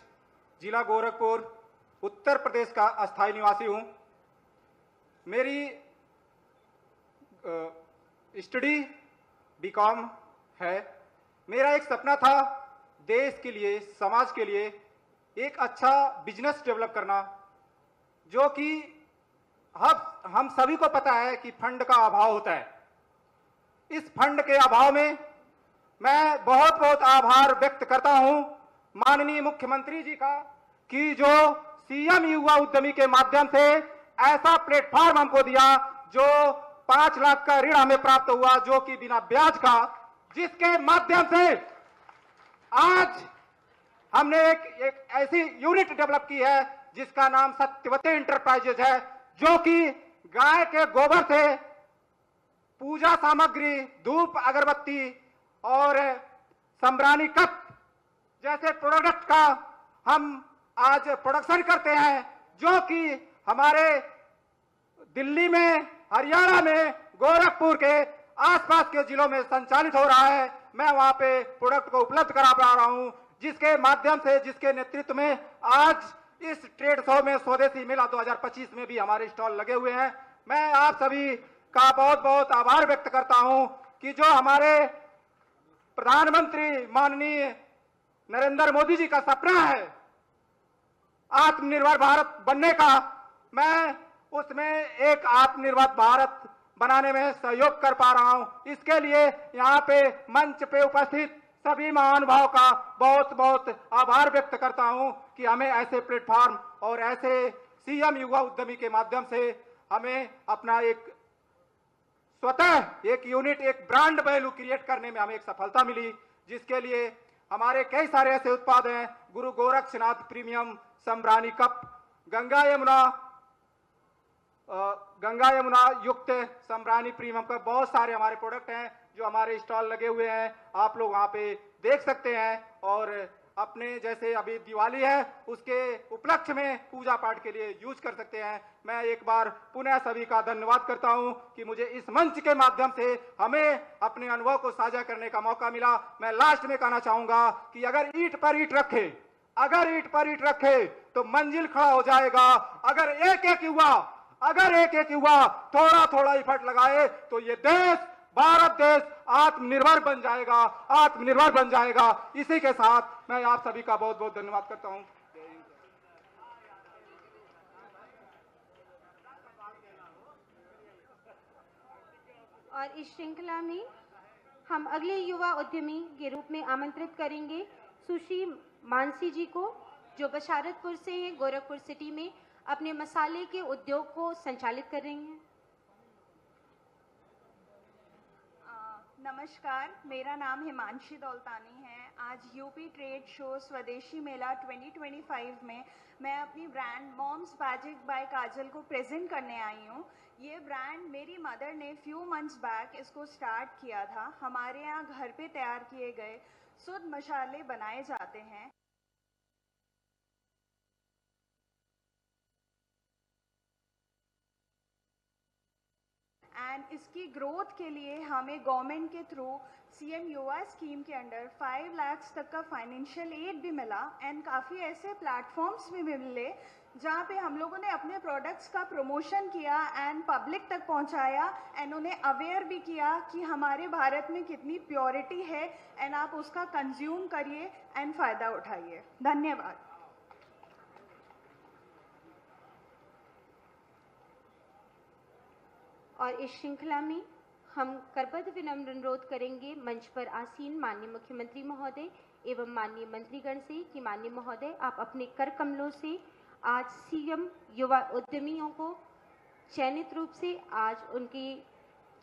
जिला गोरखपुर, उत्तर प्रदेश का अस्थायी निवासी हूं। मेरी स्टडी बीकॉम है। मेरा एक सपना था देश के लिए, समाज के लिए एक अच्छा बिजनेस डेवलप करना, जो कि हम सभी को पता है कि फंड का अभाव होता है। इस फंड के अभाव में मैं बहुत बहुत आभार व्यक्त करता हूं माननीय मुख्यमंत्री जी का कि जो सीएम युवा उद्यमी के माध्यम से ऐसा प्लेटफॉर्म हमको दिया, जो 5 लाख का ऋण हमें प्राप्त हुआ, जो कि बिना ब्याज का, जिसके माध्यम से आज हमने एक ऐसी यूनिट डेवलप की है जिसका नाम सत्यवती इंटरप्राइजेज है, जो कि गाय के गोबर से पूजा सामग्री, धूप, अगरबत्ती और संब्रानी कप जैसे प्रोडक्ट का हम आज प्रोडक्शन करते हैं, जो कि हमारे दिल्ली में, हरियाणा में, गोरखपुर के आसपास के जिलों में संचालित हो रहा है। मैं वहां पे प्रोडक्ट को उपलब्ध करा पा रहा हूं, जिसके माध्यम से, जिसके नेतृत्व में आज इस ट्रेड शो में स्वदेशी मेला 2025 में भी हमारे स्टॉल लगे हुए हैं। मैं आप सभी का बहुत बहुत आभार व्यक्त करता हूं कि जो हमारे प्रधानमंत्री माननीय नरेंद्र मोदी जी का सपना है आत्मनिर्भर भारत बनने का, मैं उसमें एक आत्मनिर्भर भारत बनाने में सहयोग कर पा रहा हूं। इसके लिए यहाँ पे मंच पे उपस्थित सभी महानुभाव का बहुत बहुत आभार व्यक्त करता हूं कि हमें ऐसे प्लेटफॉर्म और ऐसे सीएम युवा उद्यमी के माध्यम से हमें अपना एक स्वतः एक यूनिट, एक ब्रांड वैल्यू क्रिएट करने में हमें एक सफलता मिली, जिसके लिए हमारे कई सारे ऐसे उत्पाद हैं। गुरु गोरक्षनाथ प्रीमियम संब्रानी कप, गंगा यमुना युक्त संब्रानी प्रीमियम का बहुत सारे हमारे प्रोडक्ट हैं जो हमारे स्टॉल लगे हुए हैं, आप लोग वहां पे देख सकते हैं। और अपने जैसे अभी दिवाली है, उसके उपलक्ष्य में पूजा पाठ के लिए यूज कर सकते हैं। मैं एक बार पुनः सभी का धन्यवाद करता हूं कि मुझे इस मंच के माध्यम से हमें अपने अनुभव को साझा करने का मौका मिला। मैं लास्ट में कहना चाहूंगा कि अगर ईंट पर ईंट रखे तो मंजिल खड़ा हो जाएगा। अगर एक एक युवा थोड़ा थोड़ा एफर्ट लगाए तो ये देश, भारत देश आत्मनिर्भर बन जाएगा। इसी के साथ मैं आप सभी का बहुत बहुत धन्यवाद करता हूं। और इस श्रृंखला में हम अगले युवा उद्यमी के रूप में आमंत्रित करेंगे सुश्री मानसी जी को, जो बशारतपुर से हैं, गोरखपुर सिटी में अपने मसाले के उद्योग को संचालित कर रही हैं। नमस्कार, मेरा नाम हिमांशी दौलतानी है। आज यूपी ट्रेड शो स्वदेशी मेला 2025 में मैं अपनी ब्रांड मॉम्स मैजिक बाय काजल को प्रेजेंट करने आई हूँ। ये ब्रांड मेरी मदर ने फ्यू मंथ्स बैक इसको स्टार्ट किया था। हमारे यहाँ घर पे तैयार किए गए शुद्ध मसाले बनाए जाते हैं। एंड इसकी ग्रोथ के लिए हमें गवर्नमेंट के थ्रू सीएम युवा स्कीम के अंडर 5 लाख तक का फाइनेंशियल एड भी मिला एंड काफ़ी ऐसे प्लेटफॉर्म्स भी मिले जहाँ पे हम लोगों ने अपने प्रोडक्ट्स का प्रमोशन किया एंड पब्लिक तक पहुँचाया एंड उन्हें अवेयर भी किया कि हमारे भारत में कितनी प्योरिटी है एंड आप उसका कंज्यूम करिए एंड फ़ायदा उठाइए। धन्यवाद। और इस श्रृंखला में हम करबद्ध विनम्र अनुरोध करेंगे मंच पर आसीन माननीय मुख्यमंत्री महोदय एवं माननीय मंत्रीगण से कि माननीय महोदय आप अपने कर कमलों से आज सीएम युवा उद्यमियों को चयनित रूप से आज उनके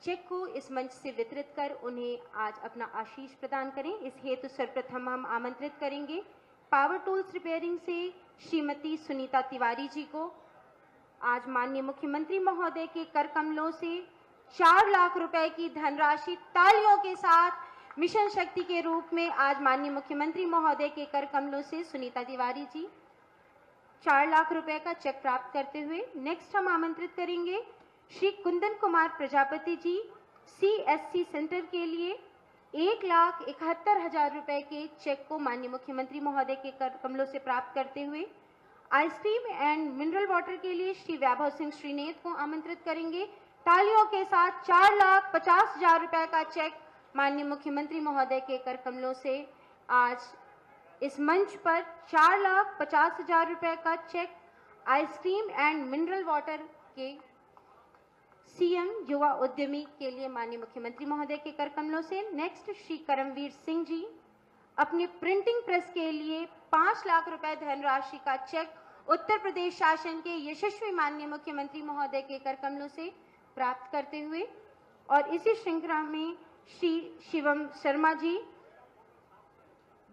चेक को इस मंच से वितरित कर उन्हें आज अपना आशीष प्रदान करें। इस हेतु सर्वप्रथम हम आमंत्रित करेंगे पावर टूल्स रिपेयरिंग से श्रीमती सुनीता तिवारी जी को। आज माननीय मुख्यमंत्री महोदय के कर कमलों से 4 लाख रुपए की धनराशि तालियों के साथ मिशन शक्ति के रूप में आज माननीय मुख्यमंत्री महोदय के कर कमलों से सुनीता तिवारी जी 4 लाख रुपए का चेक प्राप्त करते हुए नेक्स्ट हम आमंत्रित करेंगे श्री कुंदन कुमार प्रजापति जी CSC सेंटर के लिए 1,71,000 रुपए के चेक को माननीय मुख्यमंत्री महोदय के कर कमलों से प्राप्त करते हुए आइसक्रीम एंड मिनरल वाटर के लिए श्री वैभव सिंह श्रीनेत को आमंत्रित करेंगे। तालियों के साथ 4,50,000 रुपए का चेक माननीय मुख्यमंत्री महोदय के कर कमलों से आज इस मंच पर 4,50,000 रुपए का cheque ice cream and mineral water के सीएम युवा उद्यमी के लिए माननीय मुख्यमंत्री महोदय के कर कमलों से। नेक्स्ट श्री करमवीर सिंह जी अपने प्रिंटिंग प्रेस के लिए 5 लाख रुपए धनराशि का चेक उत्तर प्रदेश शासन के यशस्वी माननीय मुख्यमंत्री महोदय के कर कमलों से प्राप्त करते हुए और इसी श्रृंखला में श्री शिवम शर्मा जी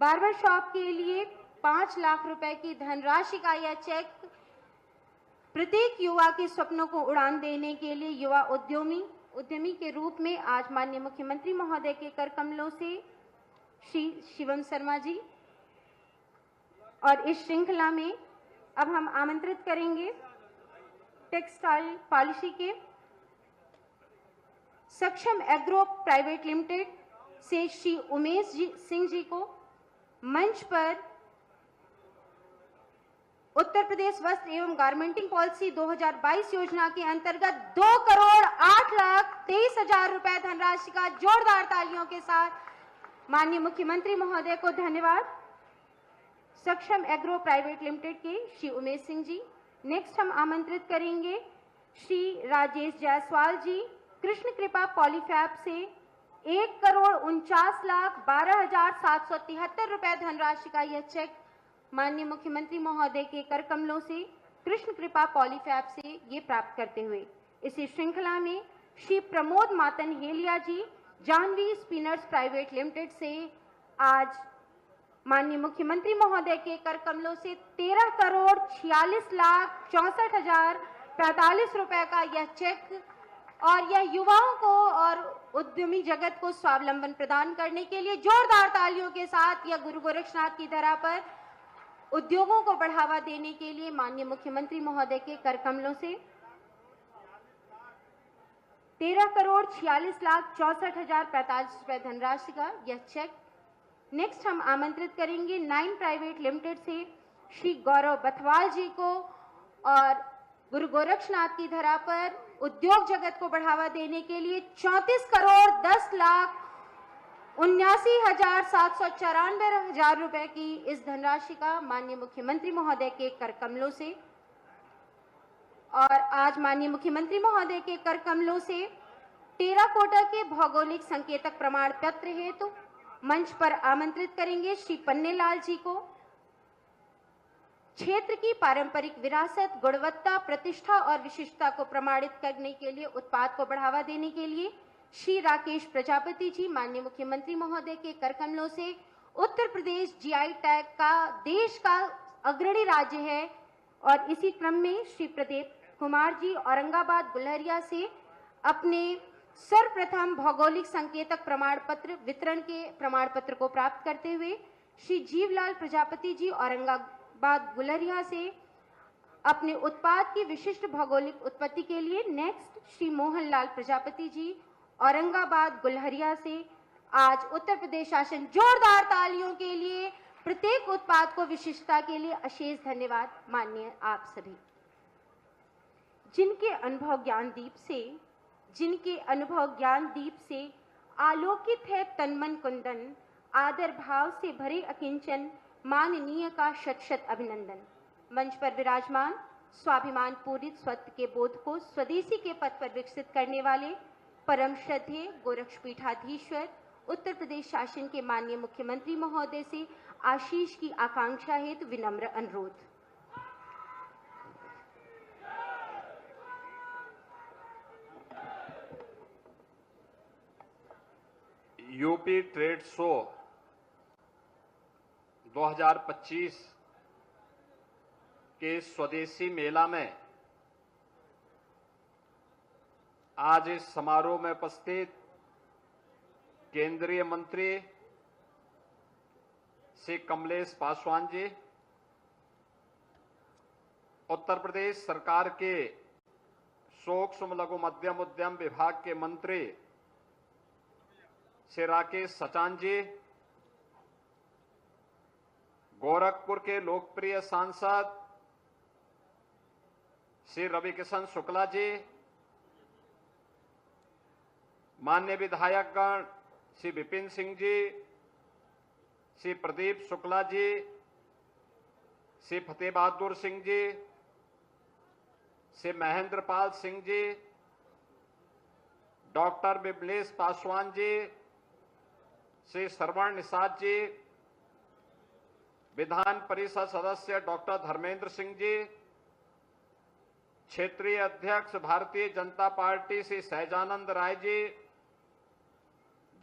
बार्बर शॉप के लिए 5 लाख रुपए की धनराशि का यह चेक प्रत्येक युवा के सपनों को उड़ान देने के लिए युवा उद्यमी के रूप में आज माननीय मुख्यमंत्री महोदय के कर कमलों से श्री शिवम शर्मा जी। और इस श्रृंखला में अब हम आमंत्रित करेंगे टेक्सटाइल पॉलिसी के सक्षम एग्रो प्राइवेट लिमिटेड से श्री उमेश सिंह जी को मंच पर उत्तर प्रदेश वस्त्र एवं गारमेंटिंग पॉलिसी 2022 योजना के अंतर्गत 2,08,23,000 रुपए धनराशि का जोरदार तालियों के साथ माननीय मुख्यमंत्री महोदय को धन्यवाद। सक्षम एग्रो प्राइवेट लिमिटेड के श्री उमेश सिंह जी। नेक्स्ट हम आमंत्रित करेंगे श्री राजेश जायसवाल जी कृष्ण कृपा पॉलीफैब से 1,49,12,773 रुपए धनराशि का यह चेक माननीय मुख्यमंत्री महोदय के कर कमलों से कृष्ण कृपा पॉलीफैब से ये प्राप्त करते हुए इसी श्रृंखला में श्री प्रमोद मातन हेलिया जी जानवी स्पिनर्स प्राइवेट लिमिटेड से आज माननीय मुख्यमंत्री महोदय के कर कमलों से 13,46,64,045 रुपए का यह चेक और यह युवाओं को और उद्यमी जगत को स्वावलंबन प्रदान करने के लिए जोरदार तालियों के साथ यह गुरु गोरक्षनाथ की धरा पर उद्योगों को बढ़ावा देने के लिए माननीय मुख्यमंत्री महोदय के कर कमलों से 13,46,64,045 रुपए धनराशि का यह चेक। नेक्स्ट हम आमंत्रित करेंगे 9 प्राइवेट लिमिटेड से श्री गौरव बथवाल जी को और गुरु गोरक्षनाथ की धरा पर उद्योग जगत को बढ़ावा देने के लिए 34,10,79,794 रुपए की इस धनराशि का माननीय मुख्यमंत्री महोदय के कर कमलों से और आज माननीय मुख्यमंत्री महोदय के कर कमलों से टेराकोटा के भौगोलिक संकेतक प्रमाण पत्र हेतु मंच पर आमंत्रित करेंगे श्री पन्नेलाल जी को। क्षेत्र की पारंपरिक विरासत, गुणवत्ता, प्रतिष्ठा और विशिष्टता को प्रमाणित करने के लिए उत्पाद को बढ़ावा देने के लिए श्री राकेश प्रजापति जी, माननीय मुख्यमंत्री महोदय के कर कमलों से उत्तर प्रदेश जीआई टैग का देश का अग्रणी राज्य है। और इसी क्रम में श्री प्रदीप कुमार जी औरंगाबाद गुलहरिया से अपने सर्वप्रथम भौगोलिक संकेतक प्रमाण पत्र वितरण के प्रमाण पत्र को प्राप्त करते हुए श्री जीवलाल प्रजापति जी औरंगाबाद गुलहरिया से अपने उत्पाद की विशिष्ट भौगोलिक उत्पत्ति के लिए नेक्स्ट श्री मोहनलाल प्रजापति जी औरंगाबाद गुलहरिया से आज उत्तर प्रदेश शासन जोरदार तालियों के लिए प्रत्येक उत्पाद को विशिष्टता के लिए अशेष धन्यवाद। माननीय आप सभी जिनके अनुभव ज्ञान दीप से आलोकित है तन मन कुंदन, आदर भाव से भरे अकिंचन, माननीय का शत शत अभिनंदन। मंच पर विराजमान स्वाभिमान पूरित स्वत्व के बोध को स्वदेशी के पथ पर विकसित करने वाले परम श्रद्धेय गोरक्षपीठाधीश्वर उत्तर प्रदेश शासन के माननीय मुख्यमंत्री महोदय से आशीष की आकांक्षा हेतु विनम्र अनुरोध। यूपी ट्रेड शो 2025 के स्वदेशी मेला में आज इस समारोह में उपस्थित केंद्रीय मंत्री श्री कमलेश पासवान जी, उत्तर प्रदेश सरकार के सूक्ष्म लघु मध्यम उद्यम विभाग के मंत्री श्री राकेश सचान जी, गोरखपुर के लोकप्रिय सांसद श्री रविकिशन शुक्ला जी, माननीय विधायकगण श्री विपिन सिंह जी, श्री प्रदीप शुक्ला जी, श्री फतेह बहादुर सिंह जी, श्री महेंद्र पाल सिंह जी, डॉक्टर बिमलेश पासवान जी, श्री श्रवण निषाद जी, विधान परिषद सदस्य डॉक्टर धर्मेंद्र सिंह जी, क्षेत्रीय अध्यक्ष भारतीय जनता पार्टी श्री सहजानंद राय जी,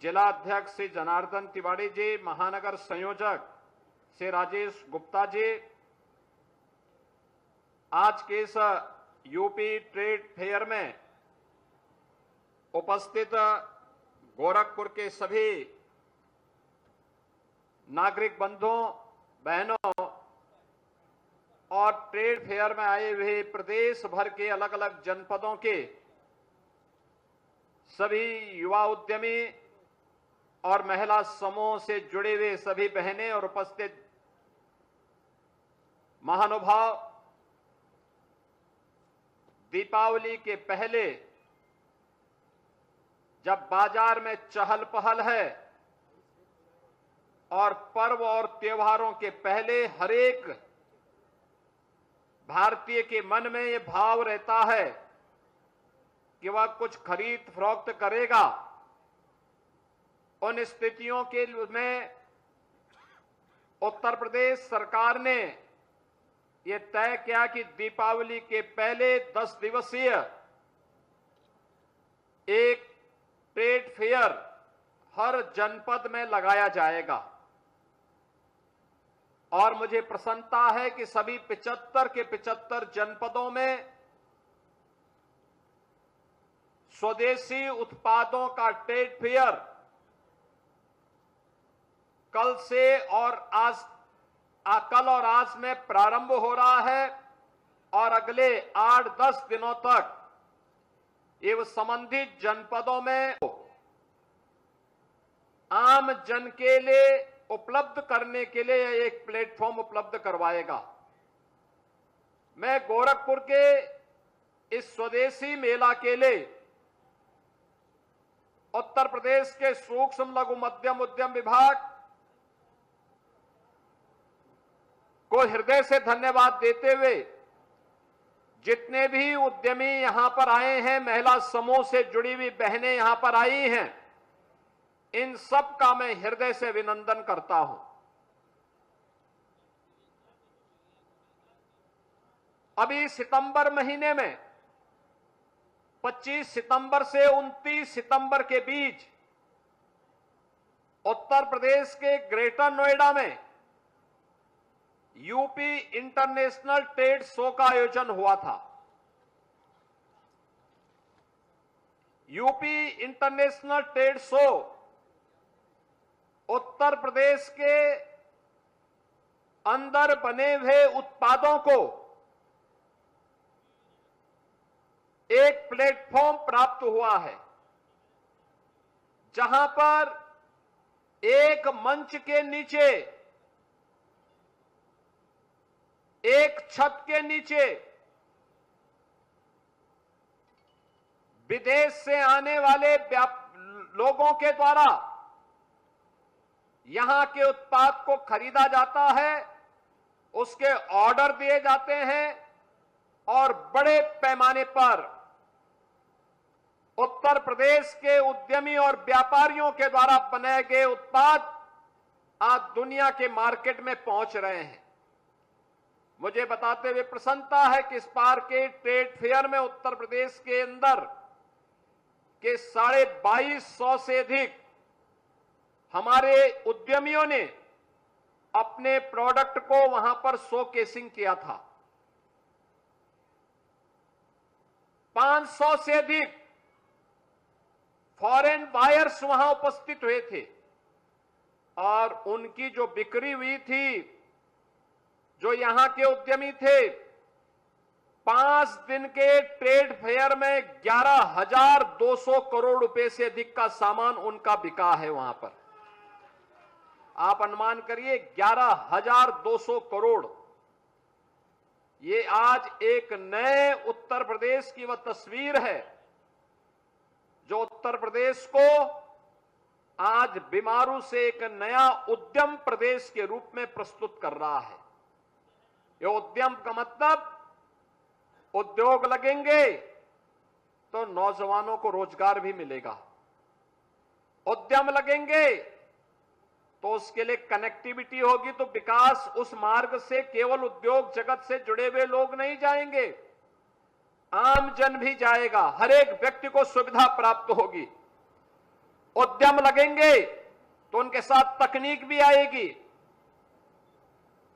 जिला अध्यक्ष श्री जनार्दन तिवारी जी, महानगर संयोजक श्री राजेश गुप्ता जी, आज के इस यूपी ट्रेड फेयर में उपस्थित गोरखपुर के सभी नागरिक बंधुओं बहनों और ट्रेड फेयर में आए हुए प्रदेश भर के अलग अलग जनपदों के सभी युवा उद्यमी और महिला समूह से जुड़े हुए सभी बहनें और उपस्थित महानुभाव, दीपावली के पहले जब बाजार में चहल पहल है और पर्व और त्योहारों के पहले हर एक भारतीय के मन में यह भाव रहता है कि वह कुछ खरीद फरोख्त करेगा, उन स्थितियों के में उत्तर प्रदेश सरकार ने यह तय किया कि दीपावली के पहले 10 दिवसीय एक ट्रेड फेयर हर जनपद में लगाया जाएगा। और मुझे प्रसन्नता है कि सभी 75 के 75 जनपदों में स्वदेशी उत्पादों का ट्रेड फेयर कल और आज में प्रारंभ हो रहा है और अगले 8-10 दिनों तक ये संबंधित जनपदों में आम जन के लिए उपलब्ध करने के लिए एक प्लेटफॉर्म उपलब्ध करवाएगा। मैं गोरखपुर के इस स्वदेशी मेला के लिए उत्तर प्रदेश के सूक्ष्म लघु मध्यम उद्यम विभाग को हृदय से धन्यवाद देते हुए जितने भी उद्यमी यहां पर आए हैं, महिला समूह से जुड़ी हुई बहनें यहां पर आई हैं, इन सब का मैं हृदय से अभिनंदन करता हूं। अभी सितंबर महीने में 25 सितंबर से 29 सितंबर के बीच उत्तर प्रदेश के ग्रेटर नोएडा में यूपी इंटरनेशनल ट्रेड शो का आयोजन हुआ था। UP international trade show Uttar Pradesh के अंदर बने हुए उत्पादों को एक प्लेटफॉर्म प्राप्त हुआ है, जहां पर एक मंच के नीचे, एक छत के नीचे विदेश से आने वाले लोगों के द्वारा यहां के उत्पाद को खरीदा जाता है, उसके ऑर्डर दिए जाते हैं और बड़े पैमाने पर उत्तर प्रदेश के उद्यमी और व्यापारियों के द्वारा बनाए गए उत्पाद आज दुनिया के मार्केट में पहुंच रहे हैं। मुझे बताते हुए प्रसन्नता है कि इस बार के ट्रेड फेयर में उत्तर प्रदेश के अंदर के 2250 से अधिक हमारे उद्यमियों ने अपने प्रोडक्ट को वहां पर शोकेसिंग किया था। 500 से अधिक फॉरेन बायर्स वहां उपस्थित हुए थे और उनकी जो बिक्री हुई थी, जो यहां के उद्यमी थे, 5 दिन के ट्रेड फेयर में 11,200 करोड़ रुपए से अधिक का सामान उनका बिका है वहां पर। आप अनुमान करिए 11,200 करोड़। ये आज एक नए उत्तर प्रदेश की वह तस्वीर है जो उत्तर प्रदेश को आज बीमारू से एक नया उद्यम प्रदेश के रूप में प्रस्तुत कर रहा है। ये उद्यम का मतलब उद्योग लगेंगे तो नौजवानों को रोजगार भी मिलेगा, उद्यम लगेंगे तो उसके लिए कनेक्टिविटी होगी, तो विकास उस मार्ग से केवल उद्योग जगत से जुड़े हुए लोग नहीं जाएंगे, आम जन भी जाएगा, हर एक व्यक्ति को सुविधा प्राप्त होगी। उद्यम लगेंगे तो उनके साथ तकनीक भी आएगी,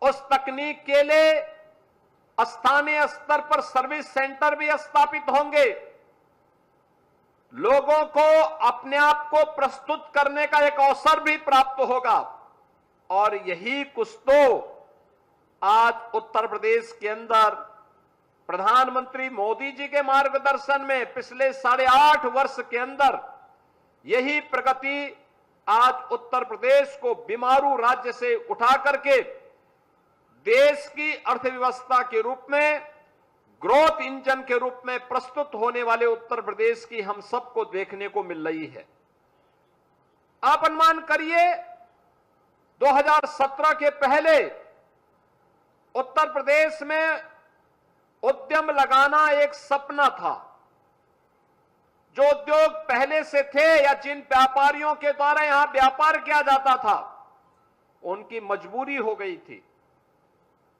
उस तकनीक के लिए स्थानीय स्तर पर सर्विस सेंटर भी स्थापित होंगे, लोगों को अपने आप को प्रस्तुत करने का एक अवसर भी प्राप्त होगा। और यही कुछ तो आज उत्तर प्रदेश के अंदर प्रधानमंत्री मोदी जी के मार्गदर्शन में पिछले 8.5 वर्ष के अंदर यही प्रगति आज उत्तर प्रदेश को बीमारू राज्य से उठा करके देश की अर्थव्यवस्था के रूप में, ग्रोथ इंजन के रूप में प्रस्तुत होने वाले उत्तर प्रदेश की हम सबको देखने को मिल रही है। आप अनुमान करिए 2017 के पहले उत्तर प्रदेश में उद्यम लगाना एक सपना था। जो उद्योग पहले से थे या जिन व्यापारियों के द्वारा यहां व्यापार किया जाता था, उनकी मजबूरी हो गई थी,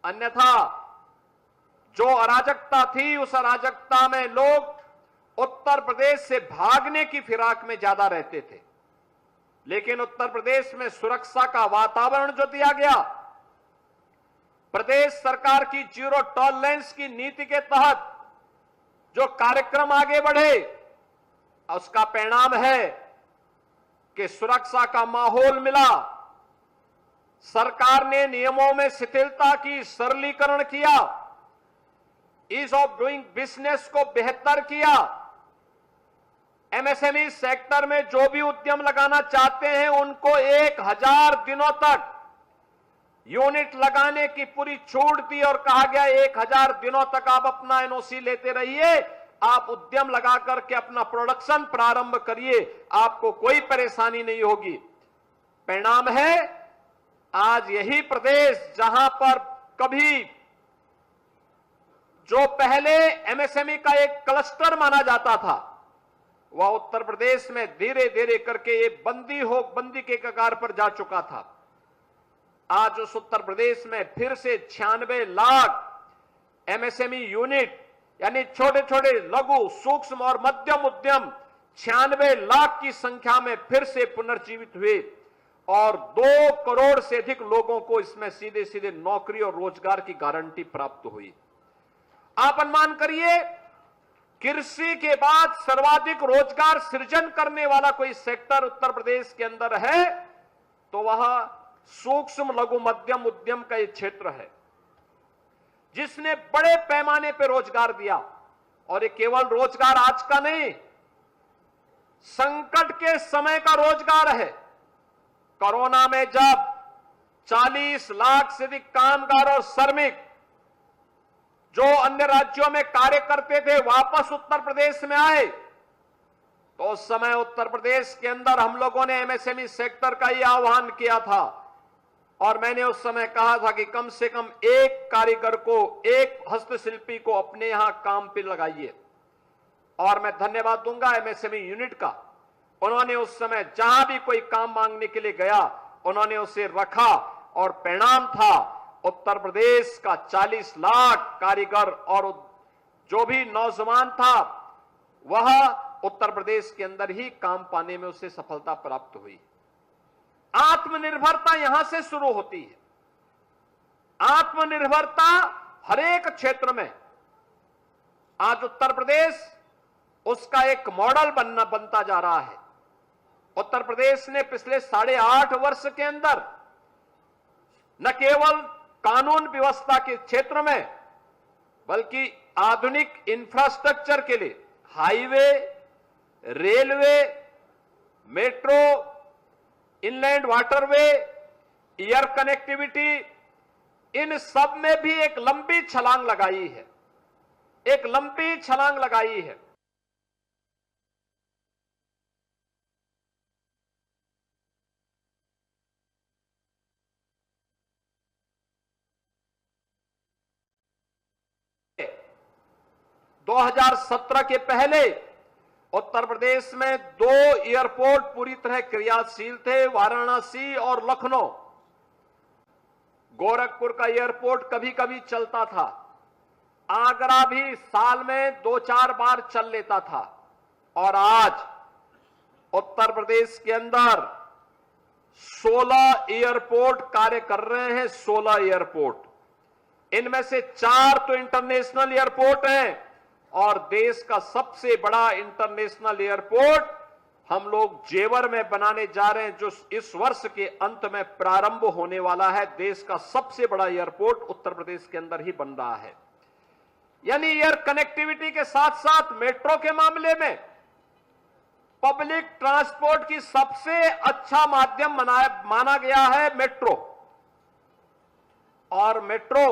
अन्यथा जो अराजकता थी उस अराजकता में लोग उत्तर प्रदेश से भागने की फिराक में ज्यादा रहते थे। लेकिन उत्तर प्रदेश में सुरक्षा का वातावरण जो दिया गया, प्रदेश सरकार की जीरो टॉलरेंस की नीति के तहत जो कार्यक्रम आगे बढ़े, उसका परिणाम है कि सुरक्षा का माहौल मिला। सरकार ने नियमों में शिथिलता की, सरलीकरण किया, ईज ऑफ डूइंग बिजनेस को बेहतर किया। एमएसएमई सेक्टर में जो भी उद्यम लगाना चाहते हैं उनको 1000 दिनों तक यूनिट लगाने की पूरी छूट दी और कहा गया 1000 दिनों तक आप अपना एनओसी लेते रहिए, आप उद्यम लगा करके अपना प्रोडक्शन प्रारंभ करिए, आपको कोई परेशानी नहीं होगी। परिणाम है आज यही प्रदेश जहां पर कभी जो पहले एमएसएमई का एक क्लस्टर माना जाता था, वह उत्तर प्रदेश में धीरे धीरे करके ये बंदी के कगार पर जा चुका था। आज उस उत्तर प्रदेश में फिर से 96 लाख एमएसएमई यूनिट यानी छोटे छोटे लघु, सूक्ष्म और मध्यम उद्यम 96 लाख की संख्या में फिर से पुनर्जीवित हुए और 2 करोड़ से अधिक लोगों को इसमें सीधे सीधे नौकरी और रोजगार की गारंटी प्राप्त हुई। आप अनुमान करिए, कृषि के बाद सर्वाधिक रोजगार सृजन करने वाला कोई सेक्टर उत्तर प्रदेश के अंदर है तो वह सूक्ष्म लघु मध्यम उद्यम का ये क्षेत्र है, जिसने बड़े पैमाने पर रोजगार दिया। और ये केवल रोजगार आज का नहीं, संकट के समय का रोजगार है। कोरोना में जब 40 लाख से अधिक कामगार और श्रमिक जो अन्य राज्यों में कार्य करते थे वापस उत्तर प्रदेश में आए, तो उस समय उत्तर प्रदेश के अंदर हम लोगों ने एमएसएमई सेक्टर का यह आह्वान किया था और मैंने उस समय कहा था कि कम से कम एक कारीगर को, एक हस्तशिल्पी को अपने यहां काम पे लगाइए। और मैं धन्यवाद दूंगा एमएसएमई यूनिट का, उन्होंने उस समय जहां भी कोई काम मांगने के लिए गया उन्होंने उसे रखा और परिणाम था उत्तर प्रदेश का 40 लाख कारीगर और जो भी नौजवान था वह उत्तर प्रदेश के अंदर ही काम पाने में उसे सफलता प्राप्त हुई। आत्मनिर्भरता यहां से शुरू होती है। आत्मनिर्भरता हर एक क्षेत्र में आज उत्तर प्रदेश उसका एक मॉडल बनता जा रहा है। उत्तर प्रदेश ने पिछले 8.5 वर्ष के अंदर न केवल कानून व्यवस्था के क्षेत्र में बल्कि आधुनिक इंफ्रास्ट्रक्चर के लिए highway, railway, metro, inland waterway, air connectivity, इन सब में भी एक लंबी छलांग लगाई है, एक लंबी छलांग लगाई है। दो 2017 के पहले उत्तर प्रदेश में 2 एयरपोर्ट पूरी तरह क्रियाशील थे, वाराणसी और लखनऊ। गोरखपुर का एयरपोर्ट कभी कभी चलता था, आगरा भी साल में 2-4 बार चल लेता था। और आज उत्तर प्रदेश के अंदर 16 एयरपोर्ट कार्य कर रहे हैं, 16 एयरपोर्ट। इनमें से 4 तो इंटरनेशनल एयरपोर्ट हैं और देश का सबसे बड़ा इंटरनेशनल एयरपोर्ट हम लोग जेवर में बनाने जा रहे हैं, जो इस वर्ष के अंत में प्रारंभ होने वाला है। देश का सबसे बड़ा एयरपोर्ट उत्तर प्रदेश के अंदर ही बन रहा है। यानी एयर कनेक्टिविटी के साथ साथ मेट्रो के मामले में पब्लिक ट्रांसपोर्ट की सबसे अच्छा माध्यम माना गया है मेट्रो। और मेट्रो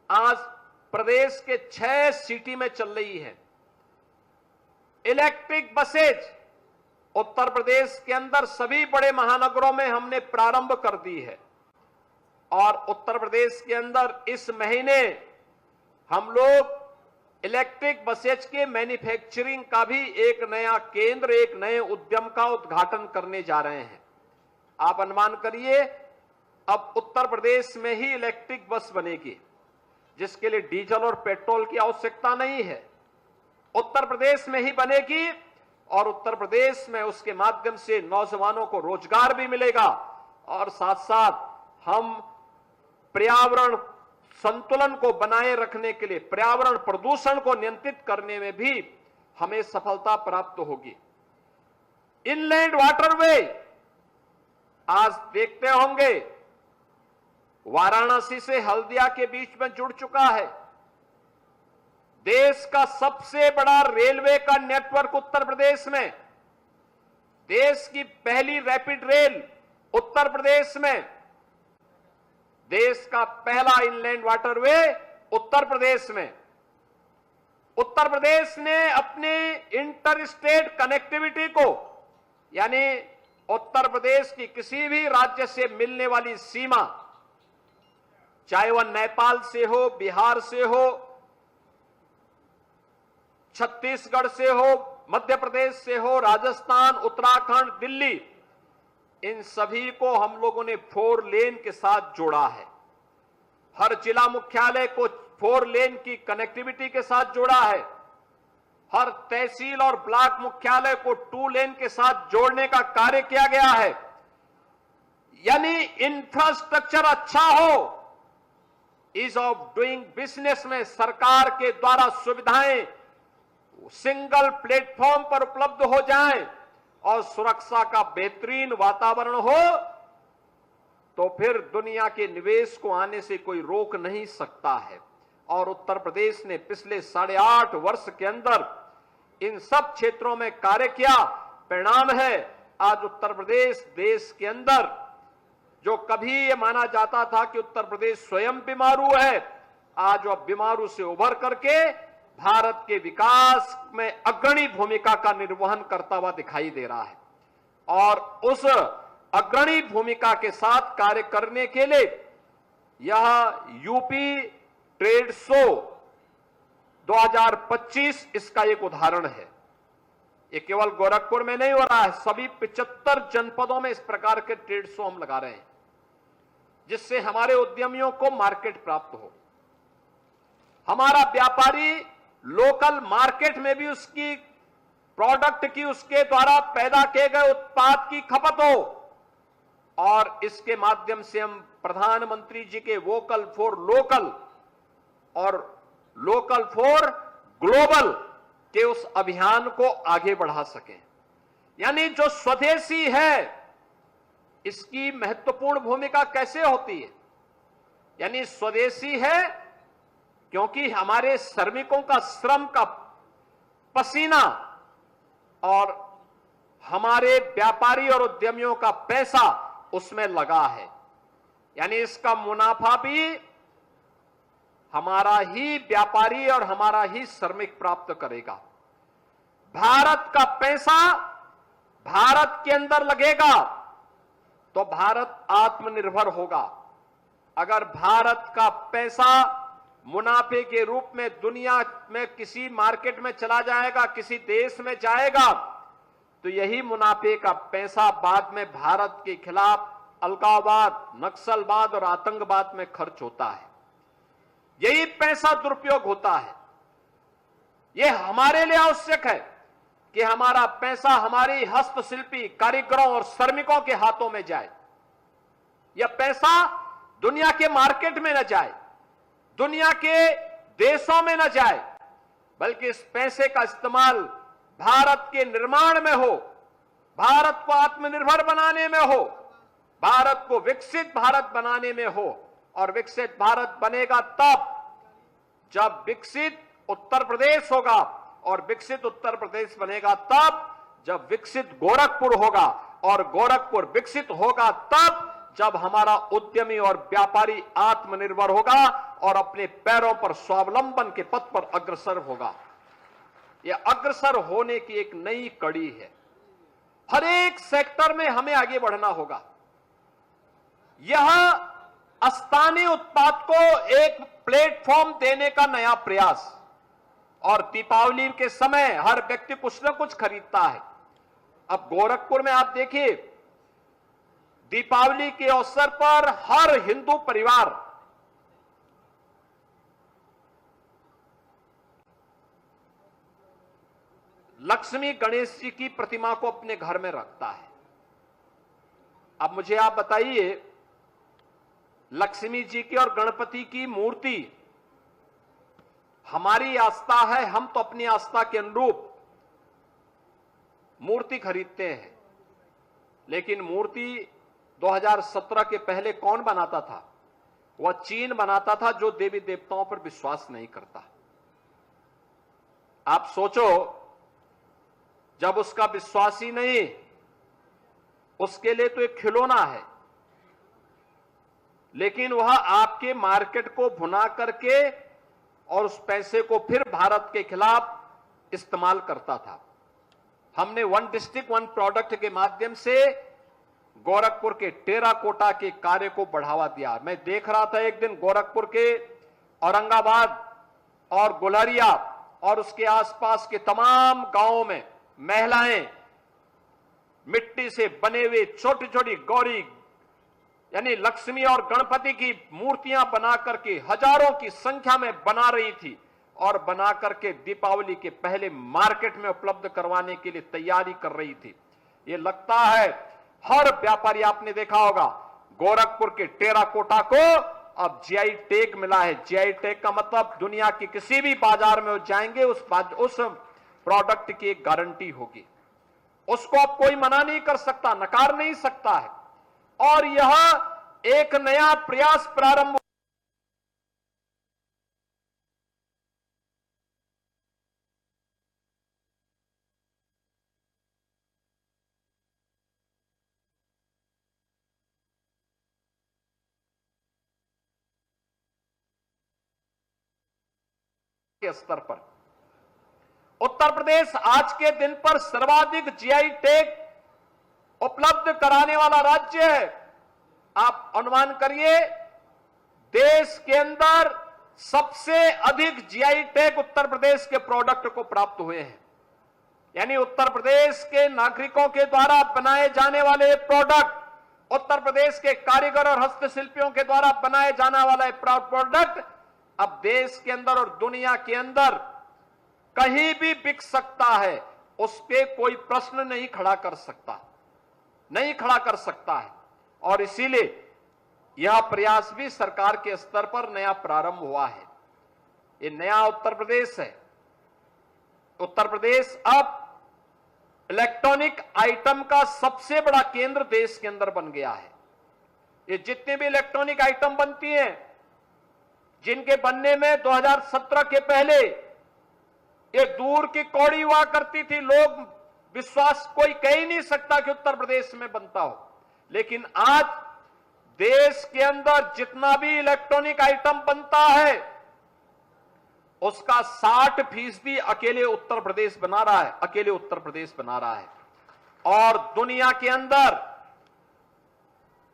आज प्रदेश के 6 सिटी में चल रही है। इलेक्ट्रिक बसेज उत्तर प्रदेश के अंदर सभी बड़े महानगरों में हमने प्रारंभ कर दी है और उत्तर प्रदेश के अंदर इस महीने हम लोग इलेक्ट्रिक बसेज के मैन्युफैक्चरिंग का भी एक नया केंद्र, एक नए उद्यम का उद्घाटन करने जा रहे हैं। आप अनुमान करिए, अब उत्तर प्रदेश में ही इलेक्ट्रिक बस बनेगी जिसके लिए डीजल और पेट्रोल की आवश्यकता नहीं है। उत्तर प्रदेश में ही बनेगी और उत्तर प्रदेश में उसके माध्यम से नौजवानों को रोजगार भी मिलेगा और साथ साथ हम पर्यावरण संतुलन को बनाए रखने के लिए, पर्यावरण प्रदूषण को नियंत्रित करने में भी हमें सफलता प्राप्त होगी। इनलैंड वाटरवे आज देखते होंगे वाराणसी से हल्दिया के बीच में जुड़ चुका है। देश का सबसे बड़ा रेलवे का नेटवर्क उत्तर प्रदेश में, देश की पहली रैपिड रेल उत्तर प्रदेश में, देश का पहला इनलैंड वाटरवे उत्तर प्रदेश में। उत्तर प्रदेश ने अपनी इंटर स्टेट कनेक्टिविटी को, यानी उत्तर प्रदेश की किसी भी राज्य से मिलने वाली सीमा, चाहे वह नेपाल से हो, बिहार से हो, छत्तीसगढ़ से हो, मध्य प्रदेश से हो, राजस्थान, उत्तराखंड, दिल्ली, इन सभी को हम लोगों ने 4 लेन के साथ जोड़ा है। हर जिला मुख्यालय को 4 लेन की कनेक्टिविटी के साथ जोड़ा है। हर तहसील और ब्लॉक मुख्यालय को 2 लेन के साथ जोड़ने का कार्य किया गया है। यानी इंफ्रास्ट्रक्चर अच्छा हो, ईज ऑफ डूइंग बिजनेस में सरकार के द्वारा सुविधाएं सिंगल प्लेटफॉर्म पर उपलब्ध हो जाएं और सुरक्षा का बेहतरीन वातावरण हो, तो फिर दुनिया के निवेश को आने से कोई रोक नहीं सकता है। और उत्तर प्रदेश ने पिछले 8.5 वर्ष के अंदर इन सब क्षेत्रों में कार्य किया। परिणाम है आज उत्तर प्रदेश देश के अंदर, जो कभी ये माना जाता था कि उत्तर प्रदेश स्वयं बीमारू है, आज वह बीमारू से उभर करके भारत के विकास में अग्रणी भूमिका का निर्वहन करता हुआ दिखाई दे रहा है। और उस अग्रणी भूमिका के साथ कार्य करने के लिए यह यूपी ट्रेड शो 2025 इसका एक उदाहरण है। ये केवल गोरखपुर में नहीं हो रहा है, सभी 75 जनपदों में इस प्रकार के ट्रेड शो हम लगा रहे हैं, जिससे हमारे उद्यमियों को मार्केट प्राप्त हो, हमारा व्यापारी लोकल मार्केट में भी उसकी प्रोडक्ट की, उसके द्वारा पैदा किए गए उत्पाद की खपत हो। और इसके माध्यम से हम प्रधानमंत्री जी के वोकल फॉर लोकल और लोकल फॉर ग्लोबल के उस अभियान को आगे बढ़ा सकें। यानी जो स्वदेशी है, इसकी महत्वपूर्ण भूमिका कैसे होती है? यानी स्वदेशी है क्योंकि हमारे श्रमिकों का श्रम का पसीना और हमारे व्यापारी और उद्यमियों का पैसा उसमें लगा है। यानी इसका मुनाफा भी हमारा ही व्यापारी और हमारा ही श्रमिक प्राप्त करेगा। भारत का पैसा भारत के अंदर लगेगा तो भारत आत्मनिर्भर होगा। अगर भारत का पैसा मुनाफे के रूप में दुनिया में किसी मार्केट में चला जाएगा, किसी देश में जाएगा, तो यही मुनाफे का पैसा बाद में भारत के खिलाफ अलगाववाद, नक्सलवाद और आतंकवाद में खर्च होता है। यही पैसा दुरुपयोग होता है। यह हमारे लिए आवश्यक है कि हमारा पैसा हमारी हस्तशिल्पी कारीगरों और श्रमिकों के हाथों में जाए। यह पैसा दुनिया के मार्केट में न जाए, दुनिया के देशों में न जाए, बल्कि इस पैसे का इस्तेमाल भारत के निर्माण में हो, भारत को आत्मनिर्भर बनाने में हो, भारत को विकसित भारत बनाने में हो। और विकसित भारत बनेगा तब जब विकसित उत्तर प्रदेश होगा, और विकसित उत्तर प्रदेश बनेगा तब जब विकसित गोरखपुर होगा, और गोरखपुर विकसित होगा तब जब हमारा उद्यमी और व्यापारी आत्मनिर्भर होगा और अपने पैरों पर स्वावलंबन के पथ पर अग्रसर होगा। यह अग्रसर होने की एक नई कड़ी है। हर एक सेक्टर में हमें आगे बढ़ना होगा। यह स्थानीय उत्पाद को एक प्लेटफॉर्म देने का नया प्रयास। और दीपावली के समय हर व्यक्ति कुछ न कुछ खरीदता है। अब गोरखपुर में आप देखिए, दीपावली के अवसर पर हर हिंदू परिवार लक्ष्मी गणेश जी की प्रतिमा को अपने घर में रखता है। अब मुझे आप बताइए, लक्ष्मी जी की और गणपति की मूर्ति हमारी आस्था है, हम तो अपनी आस्था के अनुरूप मूर्ति खरीदते हैं। लेकिन मूर्ति 2017 के पहले कौन बनाता था? वह चीन बनाता था, जो देवी देवताओं पर विश्वास नहीं करता। आप सोचो, जब उसका विश्वास ही नहीं, उसके लिए तो एक खिलौना है, लेकिन वह आपके मार्केट को भुना करके और उस पैसे को फिर भारत के खिलाफ इस्तेमाल करता था। हमने वन डिस्ट्रिक्ट वन प्रोडक्ट के माध्यम से गोरखपुर के टेराकोटा के कार्य को बढ़ावा दिया। मैं देख रहा था एक दिन गोरखपुर के औरंगाबाद और गुलरिया और उसके आसपास के तमाम गांवों में महिलाएं मिट्टी से बने हुए छोटी छोटी गौरी यानी लक्ष्मी और गणपति की मूर्तियां बना करके हजारों की संख्या में बना रही थी और बना करके दीपावली के पहले मार्केट में उपलब्ध करवाने के लिए तैयारी कर रही थी। ये लगता है हर व्यापारी, आपने देखा होगा गोरखपुर के टेराकोटा को अब जीआई टैग मिला है। जीआई टैग का मतलब दुनिया के किसी भी बाजार में जाएंगे उस प्रोडक्ट की एक गारंटी होगी, उसको अब कोई मना नहीं कर सकता, नकार नहीं सकता है। और यह एक नया प्रयास प्रारंभ के स्तर पर उत्तर प्रदेश आज के दिन पर सर्वाधिक जीआई टैग उपलब्ध कराने वाला राज्य है। आप अनुमान करिए, देश के अंदर सबसे अधिक जीआई टैग उत्तर प्रदेश के प्रोडक्ट को प्राप्त हुए हैं। यानी उत्तर प्रदेश के नागरिकों के द्वारा बनाए जाने वाले प्रोडक्ट, उत्तर प्रदेश के कारीगर और हस्तशिल्पियों के द्वारा बनाए जाने वाला प्रोडक्ट अब देश के अंदर और दुनिया के अंदर कहीं भी बिक सकता है, उस पे कोई प्रश्न नहीं खड़ा कर सकता है। और इसीलिए यह प्रयास भी सरकार के स्तर पर नया प्रारंभ हुआ है। ये नया उत्तर प्रदेश है। उत्तर प्रदेश अब इलेक्ट्रॉनिक आइटम का सबसे बड़ा केंद्र देश के अंदर बन गया है। ये जितने भी इलेक्ट्रॉनिक आइटम बनती हैं, जिनके बनने में 2017 के पहले ये दूर की कौड़ी हुआ करती थी, लोग विश्वास कोई कह ही नहीं सकता कि उत्तर प्रदेश में बनता हो। लेकिन आज देश के अंदर जितना भी इलेक्ट्रॉनिक आइटम बनता है उसका 60% अकेले उत्तर प्रदेश बना रहा है। और दुनिया के अंदर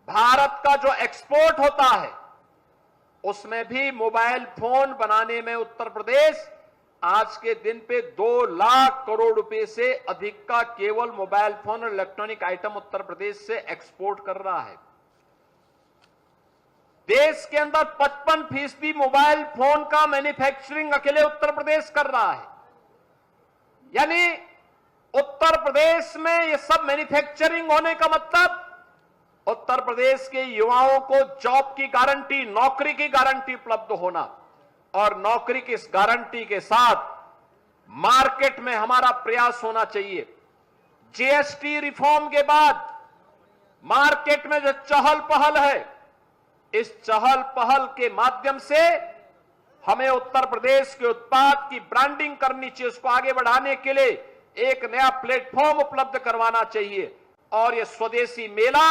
भारत का जो एक्सपोर्ट होता है उसमें भी मोबाइल फोन बनाने में उत्तर प्रदेश आज के दिन पे 2 लाख करोड़ रुपए से अधिक का केवल मोबाइल फोन और इलेक्ट्रॉनिक आइटम उत्तर प्रदेश से एक्सपोर्ट कर रहा है। देश के अंदर 55% मोबाइल फोन का मैन्युफैक्चरिंग अकेले उत्तर प्रदेश कर रहा है। यानी उत्तर प्रदेश में यह सब मैन्युफैक्चरिंग होने का मतलब उत्तर प्रदेश के युवाओं को जॉब की गारंटी, नौकरी की गारंटी उपलब्ध होना, और नौकरी की इस गारंटी के साथ मार्केट में हमारा प्रयास होना चाहिए। जीएसटी रिफॉर्म के बाद मार्केट में जो चहल पहल है, इस चहल पहल के माध्यम से हमें उत्तर प्रदेश के उत्पाद की ब्रांडिंग करनी चाहिए, उसको आगे बढ़ाने के लिए एक नया प्लेटफॉर्म उपलब्ध करवाना चाहिए। और यह स्वदेशी मेला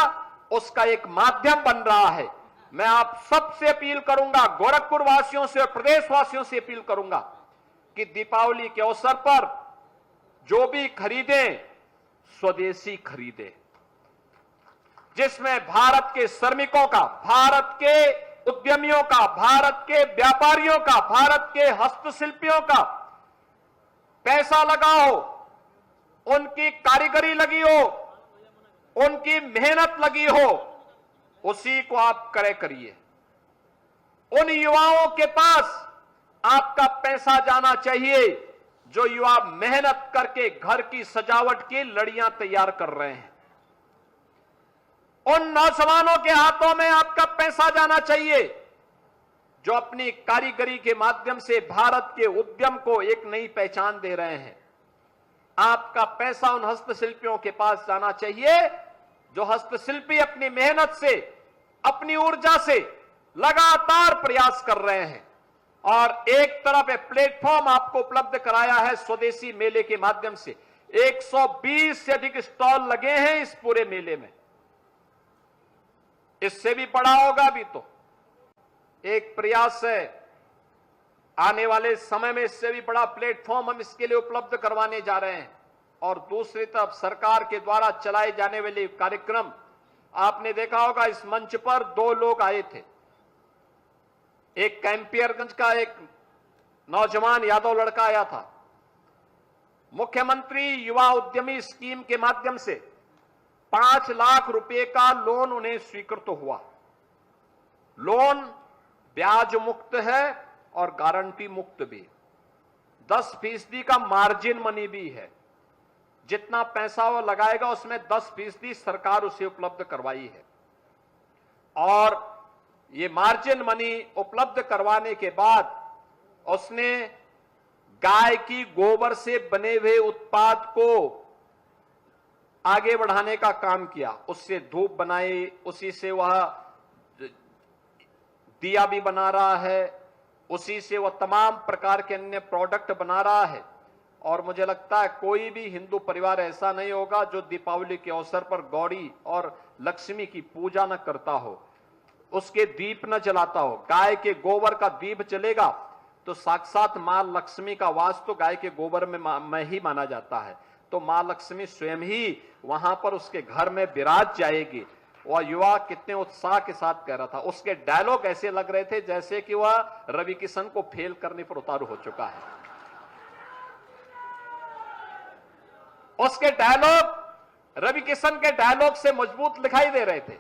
उसका एक माध्यम बन रहा है। मैं आप सबसे अपील करूंगा, गोरखपुर वासियों से और प्रदेशवासियों से अपील करूंगा कि दीपावली के अवसर पर जो भी खरीदें, स्वदेशी खरीदें, जिसमें भारत के श्रमिकों का, भारत के उद्यमियों का, भारत के व्यापारियों का, भारत के हस्तशिल्पियों का पैसा लगा हो, उनकी कारीगरी लगी हो, उनकी मेहनत लगी हो, उसी को आप करिए। उन युवाओं के पास आपका पैसा जाना चाहिए जो युवा मेहनत करके घर की सजावट की लड़ियां तैयार कर रहे हैं। उन नौजवानों के हाथों में आपका पैसा जाना चाहिए जो अपनी कारीगरी के माध्यम से भारत के उद्यम को एक नई पहचान दे रहे हैं। आपका पैसा उन हस्तशिल्पियों के पास जाना चाहिए जो हस्तशिल्पी अपनी मेहनत से, अपनी ऊर्जा से लगातार प्रयास कर रहे हैं। और एक तरफ प्लेटफॉर्म आपको उपलब्ध कराया है स्वदेशी मेले के माध्यम से। 120 से अधिक स्टॉल लगे हैं इस पूरे मेले में। इससे भी बड़ा होगा भी तो एक प्रयास है, आने वाले समय में इससे भी बड़ा प्लेटफॉर्म हम इसके लिए उपलब्ध करवाने जा रहे हैं। और दूसरी तरफ सरकार के द्वारा चलाए जाने वाले कार्यक्रम, आपने देखा होगा इस मंच पर 2 लोग आए थे। एक कैंपियरगंज का एक नौजवान यादव लड़का आया था। मुख्यमंत्री युवा उद्यमी स्कीम के माध्यम से 5 लाख रुपए का लोन उन्हें स्वीकृत हुआ। लोन ब्याज मुक्त है और गारंटी मुक्त भी। 10% का मार्जिन मनी भी है। जितना पैसा वो लगाएगा उसमें 10% सरकार उसे उपलब्ध करवाई है। और ये मार्जिन मनी उपलब्ध करवाने के बाद उसने गाय की गोबर से बने हुए उत्पाद को आगे बढ़ाने का काम किया। उससे धूप बनाई, उसी से वह दिया भी बना रहा है, उसी से वह तमाम प्रकार के अन्य प्रोडक्ट बना रहा है। और मुझे लगता है कोई भी हिंदू परिवार ऐसा नहीं होगा जो दीपावली के अवसर पर गौरी और लक्ष्मी की पूजा न करता हो, उसके दीप न जलाता हो। गाय के गोबर का दीप जलेगा तो साक्षात मां लक्ष्मी का वास तो गाय के गोबर में ही माना जाता है। तो मां लक्ष्मी स्वयं ही वहां पर उसके घर में विराज जाएगी। वह युवा कितने उत्साह के साथ कह रहा था। उसके डायलॉग ऐसे लग रहे थे जैसे कि वह रवि किशन को फेल करने पर उतारू हो चुका है। उसके डायलॉग रवि किशन के डायलॉग से मजबूत दिखाई दे रहे थे,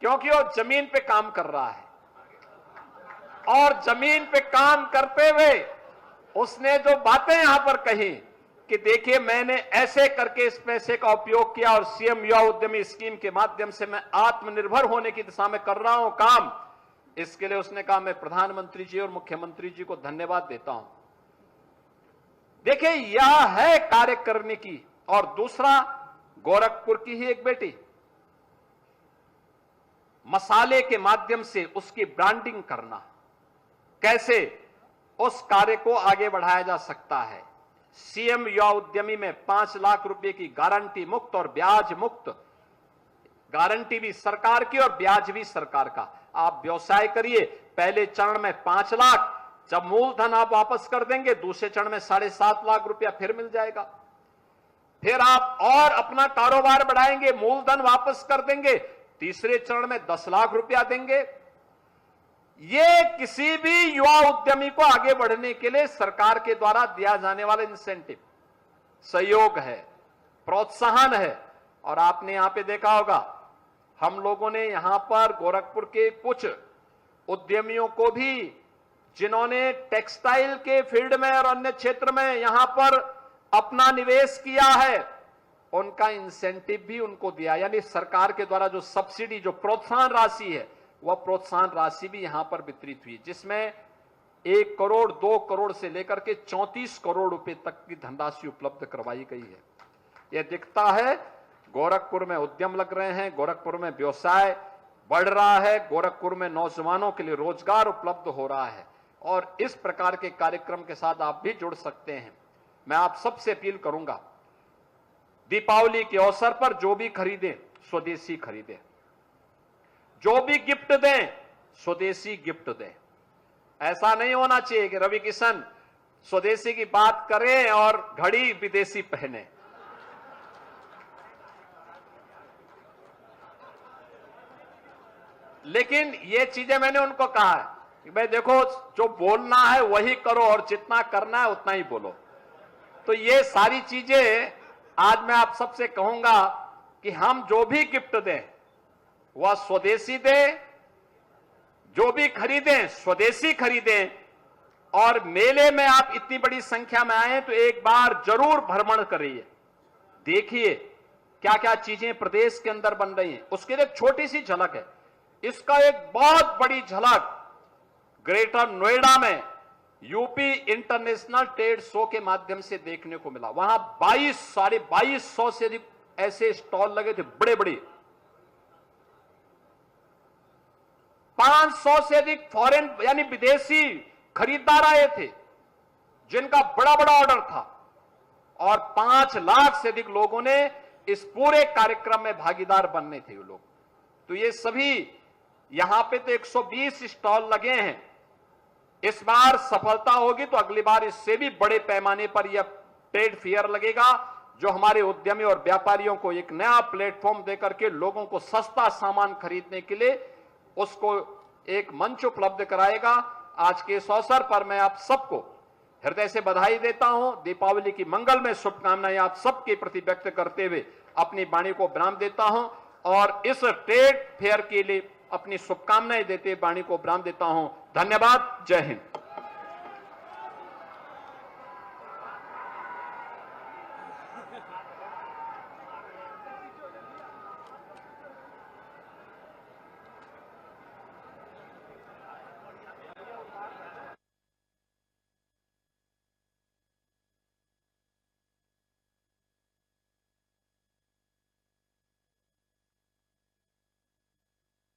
क्योंकि वो जमीन पे काम कर रहा है। और जमीन पे काम करते हुए उसने जो बातें यहां पर कही कि देखिए मैंने ऐसे करके इस पैसे का उपयोग किया और सीएम युवा उद्यमी स्कीम के माध्यम से मैं आत्मनिर्भर होने की दिशा में कर रहा हूं काम। इसके लिए उसने कहा मैं प्रधानमंत्री जी और मुख्यमंत्री जी को धन्यवाद देता हूं। देखिए यह है कार्य करने की। और दूसरा, गोरखपुर की ही एक बेटी मसाले के माध्यम से उसकी ब्रांडिंग करना, कैसे उस कार्य को आगे बढ़ाया जा सकता है। सीएम युवा उद्यमी में 5 लाख रुपए की गारंटी मुक्त और ब्याज मुक्त, गारंटी भी सरकार की और ब्याज भी सरकार का। आप व्यवसाय करिए, पहले चरण में 5 लाख, जब मूलधन आप वापस कर देंगे दूसरे चरण में 7.5 लाख रुपया फिर मिल जाएगा। फिर आप और अपना कारोबार बढ़ाएंगे, मूलधन वापस कर देंगे, तीसरे चरण में 10 लाख रुपया देंगे। ये किसी भी युवा उद्यमी को आगे बढ़ने के लिए सरकार के द्वारा दिया जाने वाला इंसेंटिव, सहयोग है, प्रोत्साहन है। और आपने यहां पे देखा होगा, हम लोगों ने यहां पर गोरखपुर के कुछ उद्यमियों को भी, जिन्होंने टेक्सटाइल के फील्ड में और अन्य क्षेत्र में यहां पर अपना निवेश किया है, उनका इंसेंटिव भी उनको दिया। यानी सरकार के द्वारा जो सब्सिडी, जो प्रोत्साहन राशि है, वह प्रोत्साहन राशि भी यहां पर वितरित हुई, जिसमें 1 करोड़ 2 करोड़ से लेकर के 34 करोड़ रुपए तक की धनराशि उपलब्ध करवाई गई है। यह दिखता है गोरखपुर में उद्यम लग रहे हैं, गोरखपुर में व्यवसाय बढ़ रहा है, गोरखपुर में नौजवानों के लिए रोजगार उपलब्ध हो रहा है। और इस प्रकार के कार्यक्रम के साथ आप भी जुड़ सकते हैं। मैं आप सबसे अपील करूंगा, दीपावली के अवसर पर जो भी खरीदें स्वदेशी खरीदें, जो भी गिफ्ट दें स्वदेशी गिफ्ट दें। ऐसा नहीं होना चाहिए कि रवि किशन स्वदेशी की बात करें और घड़ी विदेशी पहने। लेकिन ये चीजें मैंने उनको कहा है कि भाई देखो, जो बोलना है वही करो और जितना करना है उतना ही बोलो। तो ये सारी चीजें आज मैं आप सबसे कहूंगा कि हम जो भी गिफ्ट दें वह स्वदेशी दें, जो भी खरीदें स्वदेशी खरीदें। और मेले में आप इतनी बड़ी संख्या में आए तो एक बार जरूर भ्रमण करिए, देखिए क्या क्या चीजें प्रदेश के अंदर बन रही हैं। उसके लिए एक छोटी सी झलक है, इसका एक बहुत बड़ी झलक ग्रेटर नोएडा में यूपी इंटरनेशनल ट्रेड शो के माध्यम से देखने को मिला। वहां 22,500 से अधिक ऐसे स्टॉल लगे थे, बड़े बड़े। 500 से अधिक फॉरेन यानी विदेशी खरीदार आए थे, जिनका बड़ा बड़ा ऑर्डर था। और 5 लाख से अधिक लोगों ने इस पूरे कार्यक्रम में भागीदार बनने थे वो लोग। तो ये सभी यहां पे तो 120 स्टॉल लगे हैं। इस बार सफलता होगी तो अगली बार इससे भी बड़े पैमाने पर यह ट्रेड फेयर लगेगा, जो हमारे उद्यमी और व्यापारियों को एक नया प्लेटफॉर्म देकर के लोगों को सस्ता सामान खरीदने के लिए उसको एक मंच उपलब्ध कराएगा। आज के इस अवसर पर मैं आप सबको हृदय से बधाई देता हूं, दीपावली की मंगलमय शुभकामनाएं आप सबके प्रति व्यक्त करते हुए अपनी वाणी को विराम देता हूं। और इस ट्रेड फेयर के लिए अपनी शुभकामनाएं देते वाणी को विराम देता हूं। धन्यवाद। जय हिंद।